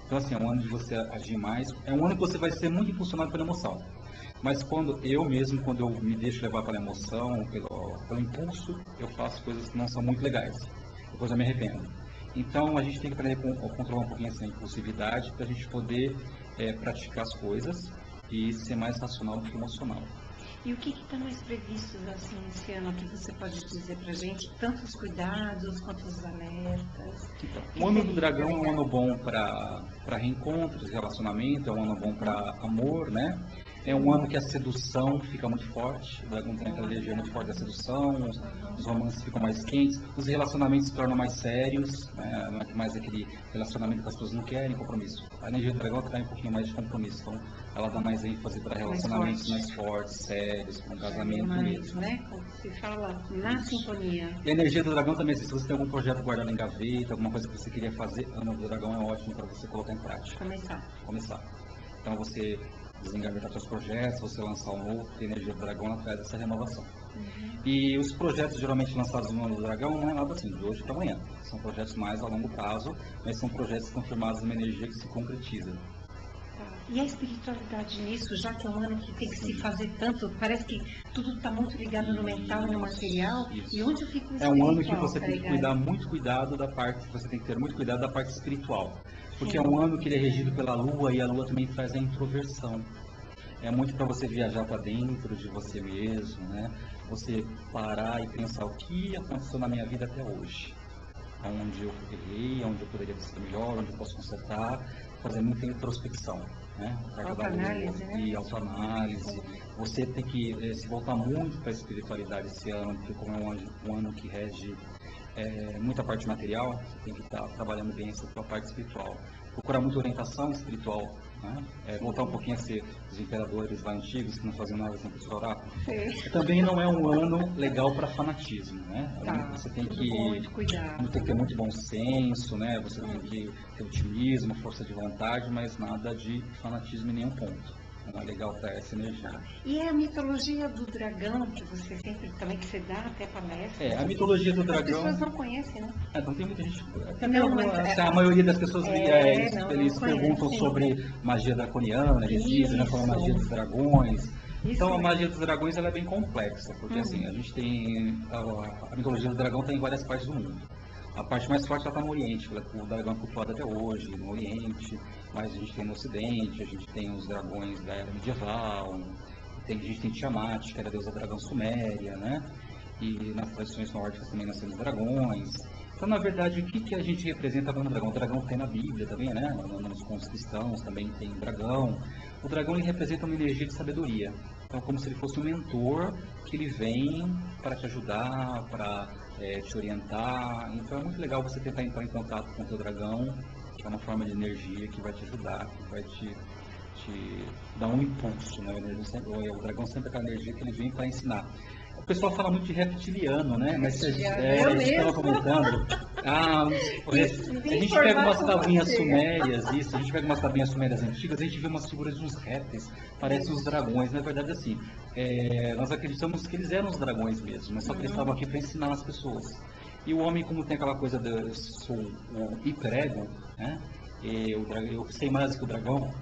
Então, assim, é um ano de você agir mais, é um ano que você vai ser muito impulsionado pela emoção. Mas quando eu me deixo levar pela emoção, pelo impulso, eu faço coisas que não são muito legais. Depois eu me arrependo. Então a gente tem que aprender a controlar um pouquinho essa impulsividade para a gente poder praticar as coisas e ser mais racional do que emocional. E o que está mais previsto assim esse ano que você pode dizer para a gente? Tanto os cuidados quanto os alertas. Então, o ano do dragão é um ano bom para reencontros, relacionamento, é um ano bom para amor, né? É um ano que a sedução fica muito forte, o dragão tem aquela energia muito forte da sedução, os romances ficam mais quentes, os relacionamentos se tornam mais sérios, né? Não é mais aquele relacionamento que as pessoas não querem, compromisso. A energia do dragão traz um pouquinho mais de compromisso, então ela dá mais ênfase para relacionamentos mais fortes, sérios, com casamento mesmo. Né? Como se fala, na sintonia. E a energia do dragão também, se você tem algum projeto guardado em gaveta, alguma coisa que você queria fazer, o ano do dragão é ótimo para você colocar em prática. Começar. Então você desengavetar seus projetos, você lançar um novo, a energia do dragão ela traz essa renovação. E os projetos geralmente lançados no ano do dragão não é nada assim, de hoje para amanhã. São projetos mais a longo prazo, mas são projetos que estão firmados numa energia que se concretiza. E a espiritualidade nisso, já que é um ano que tem que se fazer tanto, parece que tudo está muito ligado no mental e no material, e onde fica o espiritual? É um ano que você tem que cuidar muito cuidado da parte, você tem que ter muito cuidado da parte espiritual, porque é um ano que ele é regido pela Lua, e a Lua também traz a introversão. É muito para você viajar para dentro de você mesmo, né? Você parar e pensar o que aconteceu na minha vida até hoje. Onde eu errei, onde eu poderia ser melhor, onde eu posso consertar, fazer muita introspecção, né? Autoanálise, né? E autoanálise. Você tem que se voltar muito para a espiritualidade esse ano, porque como é um ano que rege muita parte material, você tem que estar trabalhando bem essa sua parte espiritual. Procurar muita orientação espiritual, né? Voltar um pouquinho a ser os imperadores lá antigos que não faziam nada sem precisar orar. Também não é um ano legal para fanatismo, né? Você tem que ter muito bom senso, né? Você tem que ter otimismo, força de vontade, mas nada de fanatismo em nenhum ponto. Não é legal para essa energia. E é a mitologia do dragão que você sempre também que você dá até palestra. A mitologia do dragão. As pessoas não conhecem, né? Não tem muita gente. A maioria das pessoas eles perguntam sobre magia draconiana, eles dizem, né? Falam magia dos dragões. Então a magia dos dragões ela é bem complexa, porque assim, a gente tem. A mitologia do dragão tem em várias partes do mundo. A parte mais forte está no Oriente, o dragão é cultuado até hoje, no Oriente, mas a gente tem no Ocidente, a gente tem os dragões da era medieval, a gente tem Tiamat, que era a deusa dragão suméria, né? E nas tradições nórdicas também nasceram os dragões. Então, na verdade, o que a gente representa no dragão? O dragão tem na Bíblia também, né? Nos contos cristãos também tem dragão. O dragão ele representa uma energia de sabedoria. Então, como se ele fosse um mentor que ele vem para te ajudar, para te orientar. Então, é muito legal você tentar entrar em contato com o teu dragão, que é uma forma de energia que vai te ajudar, que vai te dar um impulso, né? O dragão sempre é aquela energia que ele vem para ensinar. O pessoal fala muito de reptiliano, né? Mas a gente estava comentando. A gente pega umas tabuinhas sumérias, a gente pega umas tabuinhas sumérias antigas, a gente vê umas figuras de uns répteis, parecem os dragões. Na verdade, assim, nós acreditamos que eles eram os dragões mesmo, mas só que eles estavam aqui para ensinar as pessoas. E o homem, como tem aquela coisa eu sou o hiperego, né? Eu sei mais do que o dragão,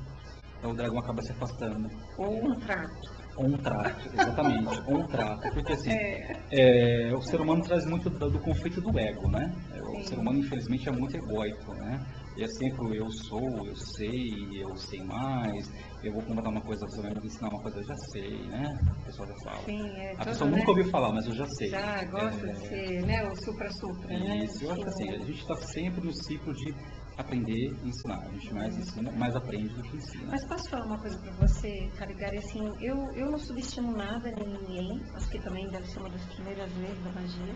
então o dragão acaba se afastando. Ou um trato. Ou um trato, exatamente, ou um trato, porque assim, o ser humano traz muito do conflito do ego, né? O ser humano, infelizmente, é muito egóico, né? E é sempre o eu sou, eu sei mais, eu vou contar uma coisa, você vai me ensinar uma coisa, eu já sei, né? O pessoal já fala. A pessoa nunca ouviu falar, mas eu já sei. Já gosta de ser, né? O supra-supra, né? Isso, eu acho que assim, a gente está sempre no ciclo de aprender e ensinar. A gente mais ensina, mais aprende do que ensina. Mas posso falar uma coisa para você, Caligari? Assim, eu não subestimo nada nem ninguém. Acho que também deve ser uma das primeiras leis da magia.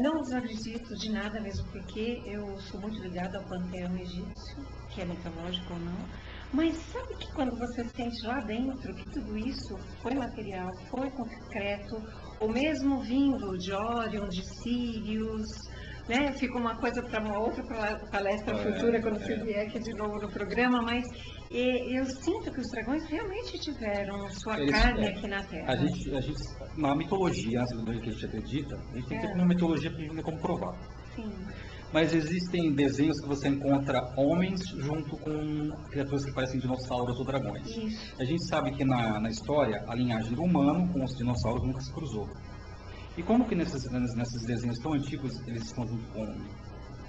Não desacredito de nada mesmo, porque eu sou muito ligada ao panteão egípcio, que é mitológico ou não. Mas sabe que quando você sente lá dentro que tudo isso foi material, foi concreto, ou mesmo vindo de Órion, de Sírios, né? Fica uma coisa para uma outra palestra futura, quando você vier aqui de novo no programa, mas eu sinto que os dragões realmente tiveram sua carne aqui na Terra. A gente, na mitologia, na segunda que a gente acredita, a gente tem que ter uma mitologia para a gente como provar. Sim. Mas existem desenhos que você encontra homens junto com criaturas que parecem dinossauros ou dragões. Isso. A gente sabe que na história, a linhagem do humano com os dinossauros nunca se cruzou. E como que nesses desenhos tão antigos eles estão junto com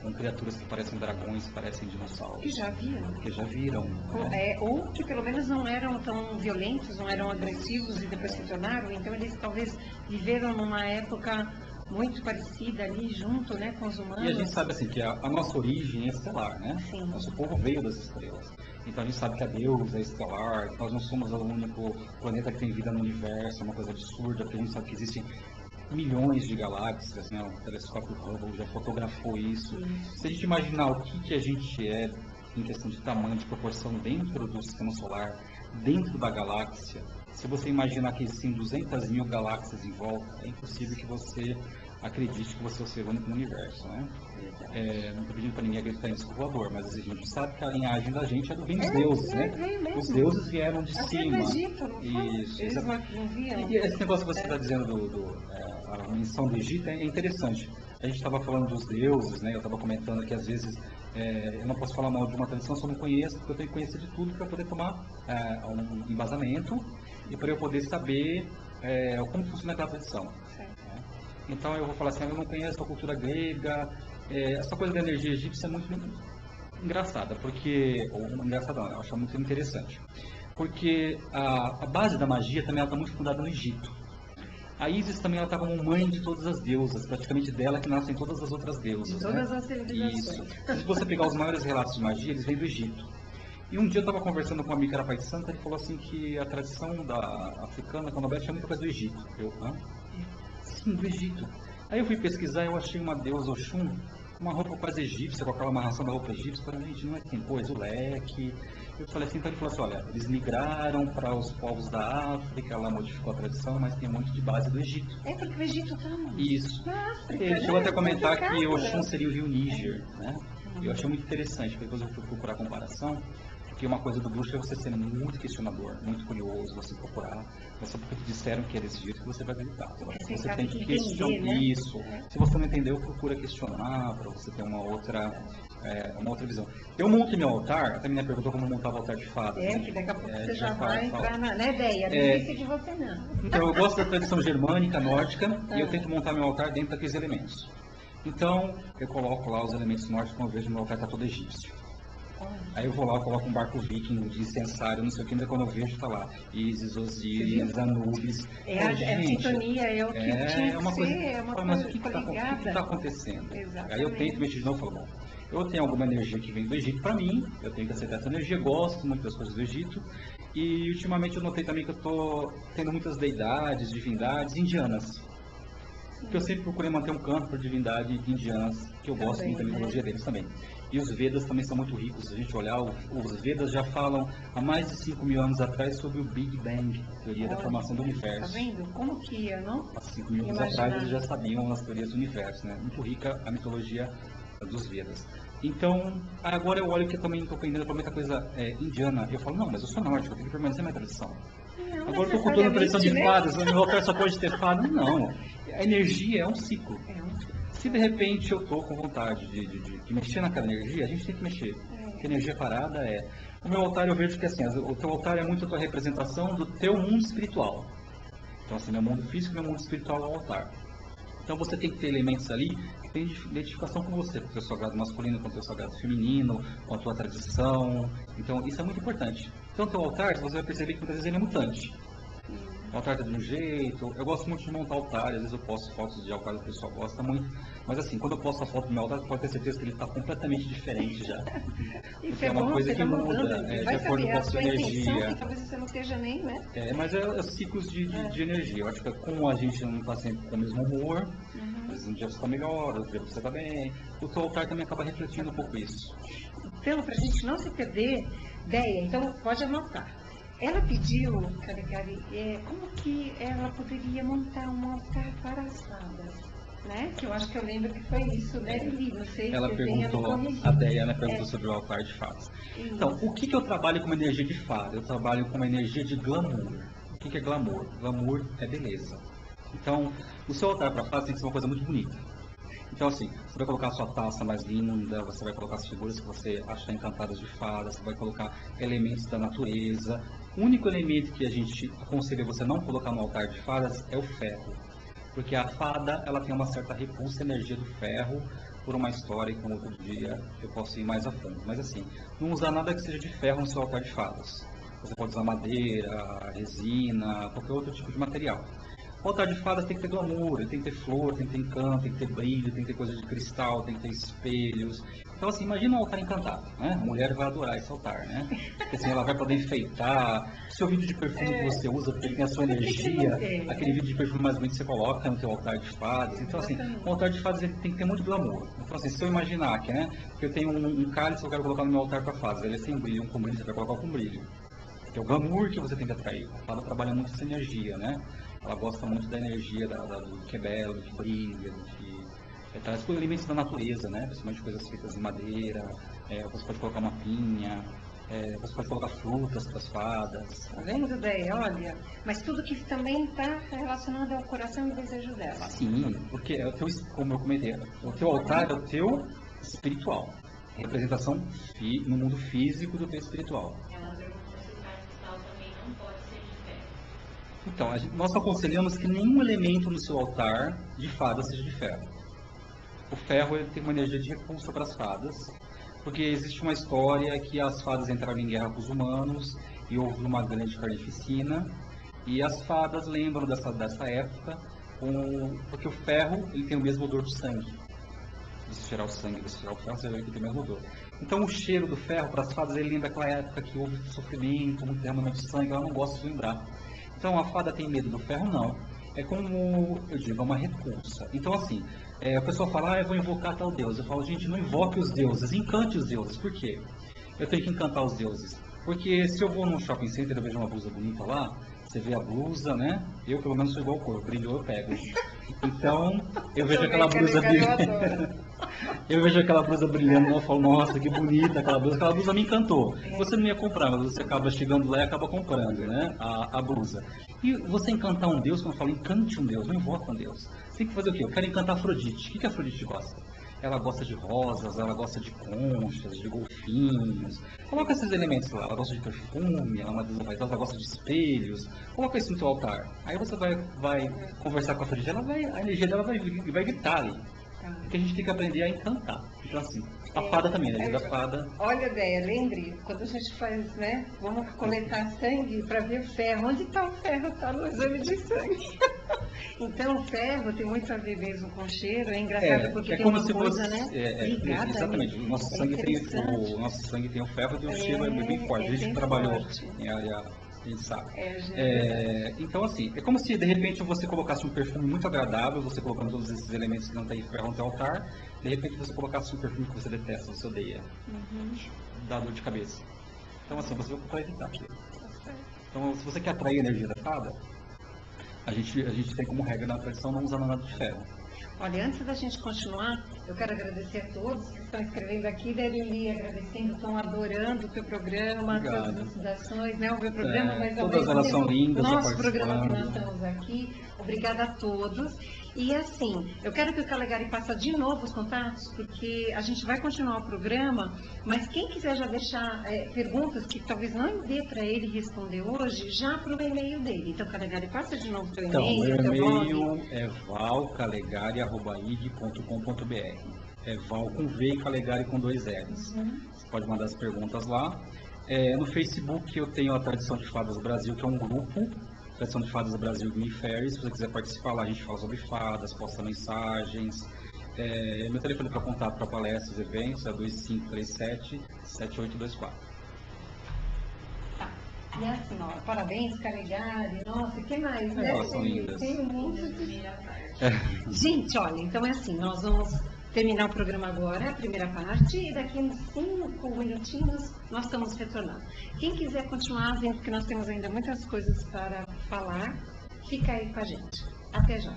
com criaturas que parecem dragões, parecem dinossauros. Que já viram. Que já viram. Né? Ou que pelo menos não eram tão violentos, não eram agressivos e depois se tornaram. Então eles talvez viveram numa época muito parecida ali junto, né, com os humanos. E a gente sabe assim que a nossa origem é estelar, né? Sim. Nosso povo veio das estrelas. Então a gente sabe que a Deus é estelar, que nós não somos o único planeta que tem vida no universo, é uma coisa absurda, porque a gente sabe que existem milhões de galáxias, né? O telescópio Hubble já fotografou isso. Se a gente imaginar o que a gente é em questão de tamanho, de proporção dentro do sistema solar, dentro da galáxia, se você imaginar que existem 200 mil galáxias em volta, é impossível que você acredite que você é o ser único no universo, né? Não estou pedindo para ninguém acreditar em disco voador, mas a gente sabe que a linhagem da gente é do bem dos deuses, né? Os deuses vieram de cima. Do Egito, não foi? Isso, eles não viam. E esse negócio que você está dizendo a menção do Egito é interessante. A gente estava falando dos deuses, né? Eu estava comentando que às vezes eu não posso falar mal de uma tradição se eu não conheço, porque eu tenho que conhecer de tudo para poder tomar um embasamento e para eu poder saber como funciona aquela tradição. Né? Então eu vou falar assim, eu não conheço a cultura grega, essa coisa da energia egípcia é muito engraçada, porque, ou engraçada não, eu acho muito interessante, porque a base da magia também está muito fundada no Egito. A Ísis também ela está como mãe de todas as deusas, praticamente dela que nascem todas as outras deusas. De todas né? as civilizações. Isso. Se você pegar os maiores relatos de magia, eles vêm do Egito. E um dia eu estava conversando com um amigo que era pai de santa, ele falou assim que a tradição africana, candomblé, tinha muita coisa do Egito. Eu, sim, do Egito. Aí eu fui pesquisar e eu achei uma deusa Oxum, uma roupa quase egípcia, com aquela amarração da roupa egípcia. Eu falei, gente, não é que tem coisa, o leque. Eu falei assim, então ele falou assim, olha, eles migraram para os povos da África, ela modificou a tradição, mas tem um monte de base do Egito. É porque o Egito está Isso. na África. Ele chegou até a comentar complicado, que Oxum seria o rio Níger, né? Eu achei muito interessante, porque depois eu fui procurar a comparação, porque uma coisa do bruxo é você ser muito questionador, muito curioso, você procurar, você porque te disseram que é desse jeito que você vai acreditar. Você tem que questionar isso. Se você não entendeu, procura questionar, para você ter uma outra visão. Eu monto meu altar, até a menina perguntou como montar o altar de fadas. Que daqui a pouco você já vai entrar na ideia, não disse de você não. Então, eu gosto da tradição germânica, nórdica, e eu tento montar meu altar dentro daqueles elementos. Então, eu coloco lá os elementos nórdicos, quando eu vejo meu altar está todo egípcio. Aí eu vou lá, coloco um barco viking de incensário, não sei o que, ainda quando eu vejo está lá Ísis, Osíris, Anubis. A sintonia, é o que tinha que uma coisa, ser, é uma mas coisa o que está acontecendo? Exatamente. Aí eu tento mexer de novo e falo, bom, eu tenho alguma energia que vem do Egito para mim, eu tenho que aceitar essa energia, gosto muito das coisas do Egito, e ultimamente eu notei também que eu estou tendo muitas deidades, divindades indianas. Porque eu sempre procurei manter um campo para divindade indianas, que eu gosto muito da mitologia deles também. E os Vedas também são muito ricos. Se a gente olhar, os Vedas já falam há mais de 5.000 anos atrás sobre o Big Bang, teoria da formação do universo. Tá vendo? Como que ia, não? Há 5.000 anos atrás eles já sabiam as teorias do universo, né? Muito rica a mitologia dos Vedas. Então, agora eu olho que eu também estou aprendendo para muita coisa indiana. Eu falo, não, mas eu sou nórdico, eu tenho que permanecer na minha tradição. Não, agora eu estou cultuando a tradição de fadas, o meu altar só pode ter fada. Não, a energia é um ciclo. Se de repente eu estou com vontade de mexer naquela energia, a gente tem que mexer. Porque energia parada O meu altar eu vejo que assim, o teu altar é muito a tua representação do teu mundo espiritual. Então assim, meu mundo físico e meu mundo espiritual é o altar. Então você tem que ter elementos ali que tem identificação com você, com o teu sagrado masculino, com o teu sagrado feminino, com a tua tradição. Então isso é muito importante. Então o teu altar, você vai perceber que muitas vezes ele é mutante. O altar está de um jeito, eu gosto muito de montar altar, às vezes eu posto fotos de altar que o pessoal gosta muito, mas assim, quando eu posto a foto do meu altar, você pode ter certeza que ele está completamente diferente já. Isso é uma coisa que muda, de acordo com a sua energia. Talvez você não esteja nem, né? Mas é ciclos de energia. Eu acho que como a gente não está sempre com o mesmo humor, às vezes um dia você está melhor, outro dia você está bem, o teu altar também acaba refletindo um pouco isso. Então, para a gente não se perder, ideia, então pode anotar. Ela pediu, Cari, como que ela poderia montar um altar para as fadas, né? Que eu acho que eu lembro que foi isso, né, Lili? Não sei ela se perguntou, a Diana perguntou sobre o altar de fadas. Então, o que eu trabalho com uma energia de fada? Eu trabalho com uma energia de glamour. O que é glamour? Glamour é beleza. Então, o seu altar para fadas tem que ser uma coisa muito bonita. Então assim, você vai colocar a sua taça mais linda, você vai colocar as figuras que você acha encantadas de fadas, você vai colocar elementos da natureza. O único elemento que a gente aconselha você não colocar no altar de fadas é o ferro. Porque a fada, ela tem uma certa repulsa à energia do ferro, por uma história que, como outro dia, eu posso ir mais a fundo. Mas assim, não usar nada que seja de ferro no seu altar de fadas. Você pode usar madeira, resina, qualquer outro tipo de material. O altar de fadas tem que ter glamour, tem que ter flor, tem que ter encanto, tem que ter brilho, tem que ter coisa de cristal, tem que ter espelhos. Então, assim, imagina um altar encantado, né? A mulher vai adorar esse altar, né? Porque assim, ela vai poder enfeitar. Seu vidro de perfume que você usa, porque ele tem a sua energia, aquele vidro de perfume mais bonito que você coloca no seu altar de fadas. Então, assim, o altar de fadas ele tem que ter muito glamour. Então, assim, se eu imaginar que, né, que eu tenho um cálice que eu quero colocar no meu altar para fadas, ele é sem brilho, um com brilho, você vai colocar com brilho. Que é o glamour que você tem que atrair. A fada trabalha muito essa energia, né? Ela gosta muito da energia do que é belo, que brilha, que traz com elementos da natureza, né? Principalmente coisas feitas em madeira, você pode colocar uma pinha, você pode colocar frutas para as fadas. Tá vendo, Déia? Olha, mas tudo que também está relacionado ao coração e desejo dela. Sim, porque é o teu, como eu comentei, o teu altar é o teu espiritual. Representação no mundo físico do teu espiritual. Então, nós aconselhamos que nenhum elemento no seu altar de fada seja de ferro. O ferro ele tem uma energia de repulsa para as fadas, porque existe uma história que as fadas entraram em guerra com os humanos e houve uma grande carnificina, e as fadas lembram dessa época, porque o ferro ele tem o mesmo odor do sangue. Se tirar o sangue, se tirar o ferro, você vai ver que tem o mesmo odor. Então o cheiro do ferro para as fadas ele lembra aquela época que houve sofrimento, muito derramamento de sangue, ela não gosta de lembrar. Então a fada tem medo do ferro? Não. É como, eu digo, é uma repulsa. Então assim, a pessoa fala, eu vou invocar tal deus. Eu falo, gente, não invoque os deuses, encante os deuses. Por quê? Eu tenho que encantar os deuses. Porque se eu vou num shopping center e vejo uma blusa bonita lá, você vê a blusa, né? Eu pelo menos sou igual ao corpo, brilhou, eu pego. Então, eu vejo aquela blusa brilhando. Eu vejo aquela blusa brilhando, eu falo, nossa, que bonita aquela blusa me encantou. Você não ia comprar, mas você acaba chegando lá e acaba comprando, né? A blusa. E você encantar um Deus, quando eu falo encante um Deus, não invoca um Deus. Você tem que fazer o quê? Eu quero encantar a Afrodite. O que a Afrodite gosta? Ela gosta de rosas, ela gosta de conchas, de golfinhos. Coloca esses elementos lá. Ela gosta de perfume, ela é uma deusa vaidosa, ela gosta de espelhos. Coloca isso no seu altar. Aí você vai conversar com a Afrodite, a energia dela vai gritar ali. Porque a gente tem que aprender a encantar. Então assim, a fada também, a energia da fada. Olha, Déia, lembre, quando a gente faz, né, vamos coletar sangue para ver o ferro. Onde está o ferro? Está no exame de sangue. Então o ferro tem muito a ver mesmo com cheiro, é engraçado porque tem uma coisa, né, ligada. Exatamente, o nosso sangue tem o ferro e o cheiro é bem forte. A gente trabalhou em área, a gente sabe. Então assim, é como se de repente você colocasse um perfume muito agradável, você colocando todos esses elementos que não tem ferro no seu altar, de repente você colocasse um perfume que você detesta, você odeia, dá dor de cabeça. Então assim, você vai procurar evitar aquilo. Então se você quer atrair a energia da fada, a gente tem como regra na tradição não usar nada de ferro. Olha, antes da gente continuar, eu quero agradecer a todos que estão escrevendo aqui, Derili, agradecendo, estão adorando o teu programa, todas as elucidações, né? O meu programa, mas todas elas são lindas. Nosso programa que nós estamos aqui. Obrigada a todos. E assim, eu quero que o Calegari passe de novo os contatos, porque a gente vai continuar o programa, mas quem quiser já deixar perguntas que talvez não dê para ele responder hoje, já para o e-mail dele. Então, Calegari, passa de novo o teu e-mail. Então, meu e-mail é valcalegari@ig.com.br. É Val com V e Calegari com 2 L's. Você pode mandar as perguntas lá. No Facebook eu tenho a Tradição de Fadas Brasil, que é um grupo. Tradição de Fadas Brasil do Inférios. Se você quiser participar lá, a gente fala sobre fadas, posta mensagens. Meu telefone para contato para palestras e eventos é 2537-7824. Tá. E assim, ó, parabéns, Calegari. Nossa, o que mais? Elas são lindas. Tem um monte de... Gente, olha, então é assim, nós vamos terminar o programa agora, a primeira parte, e daqui uns 5 minutinhos nós estamos retornando. Quem quiser continuar vendo que nós temos ainda muitas coisas para falar, fica aí com a gente. Até já.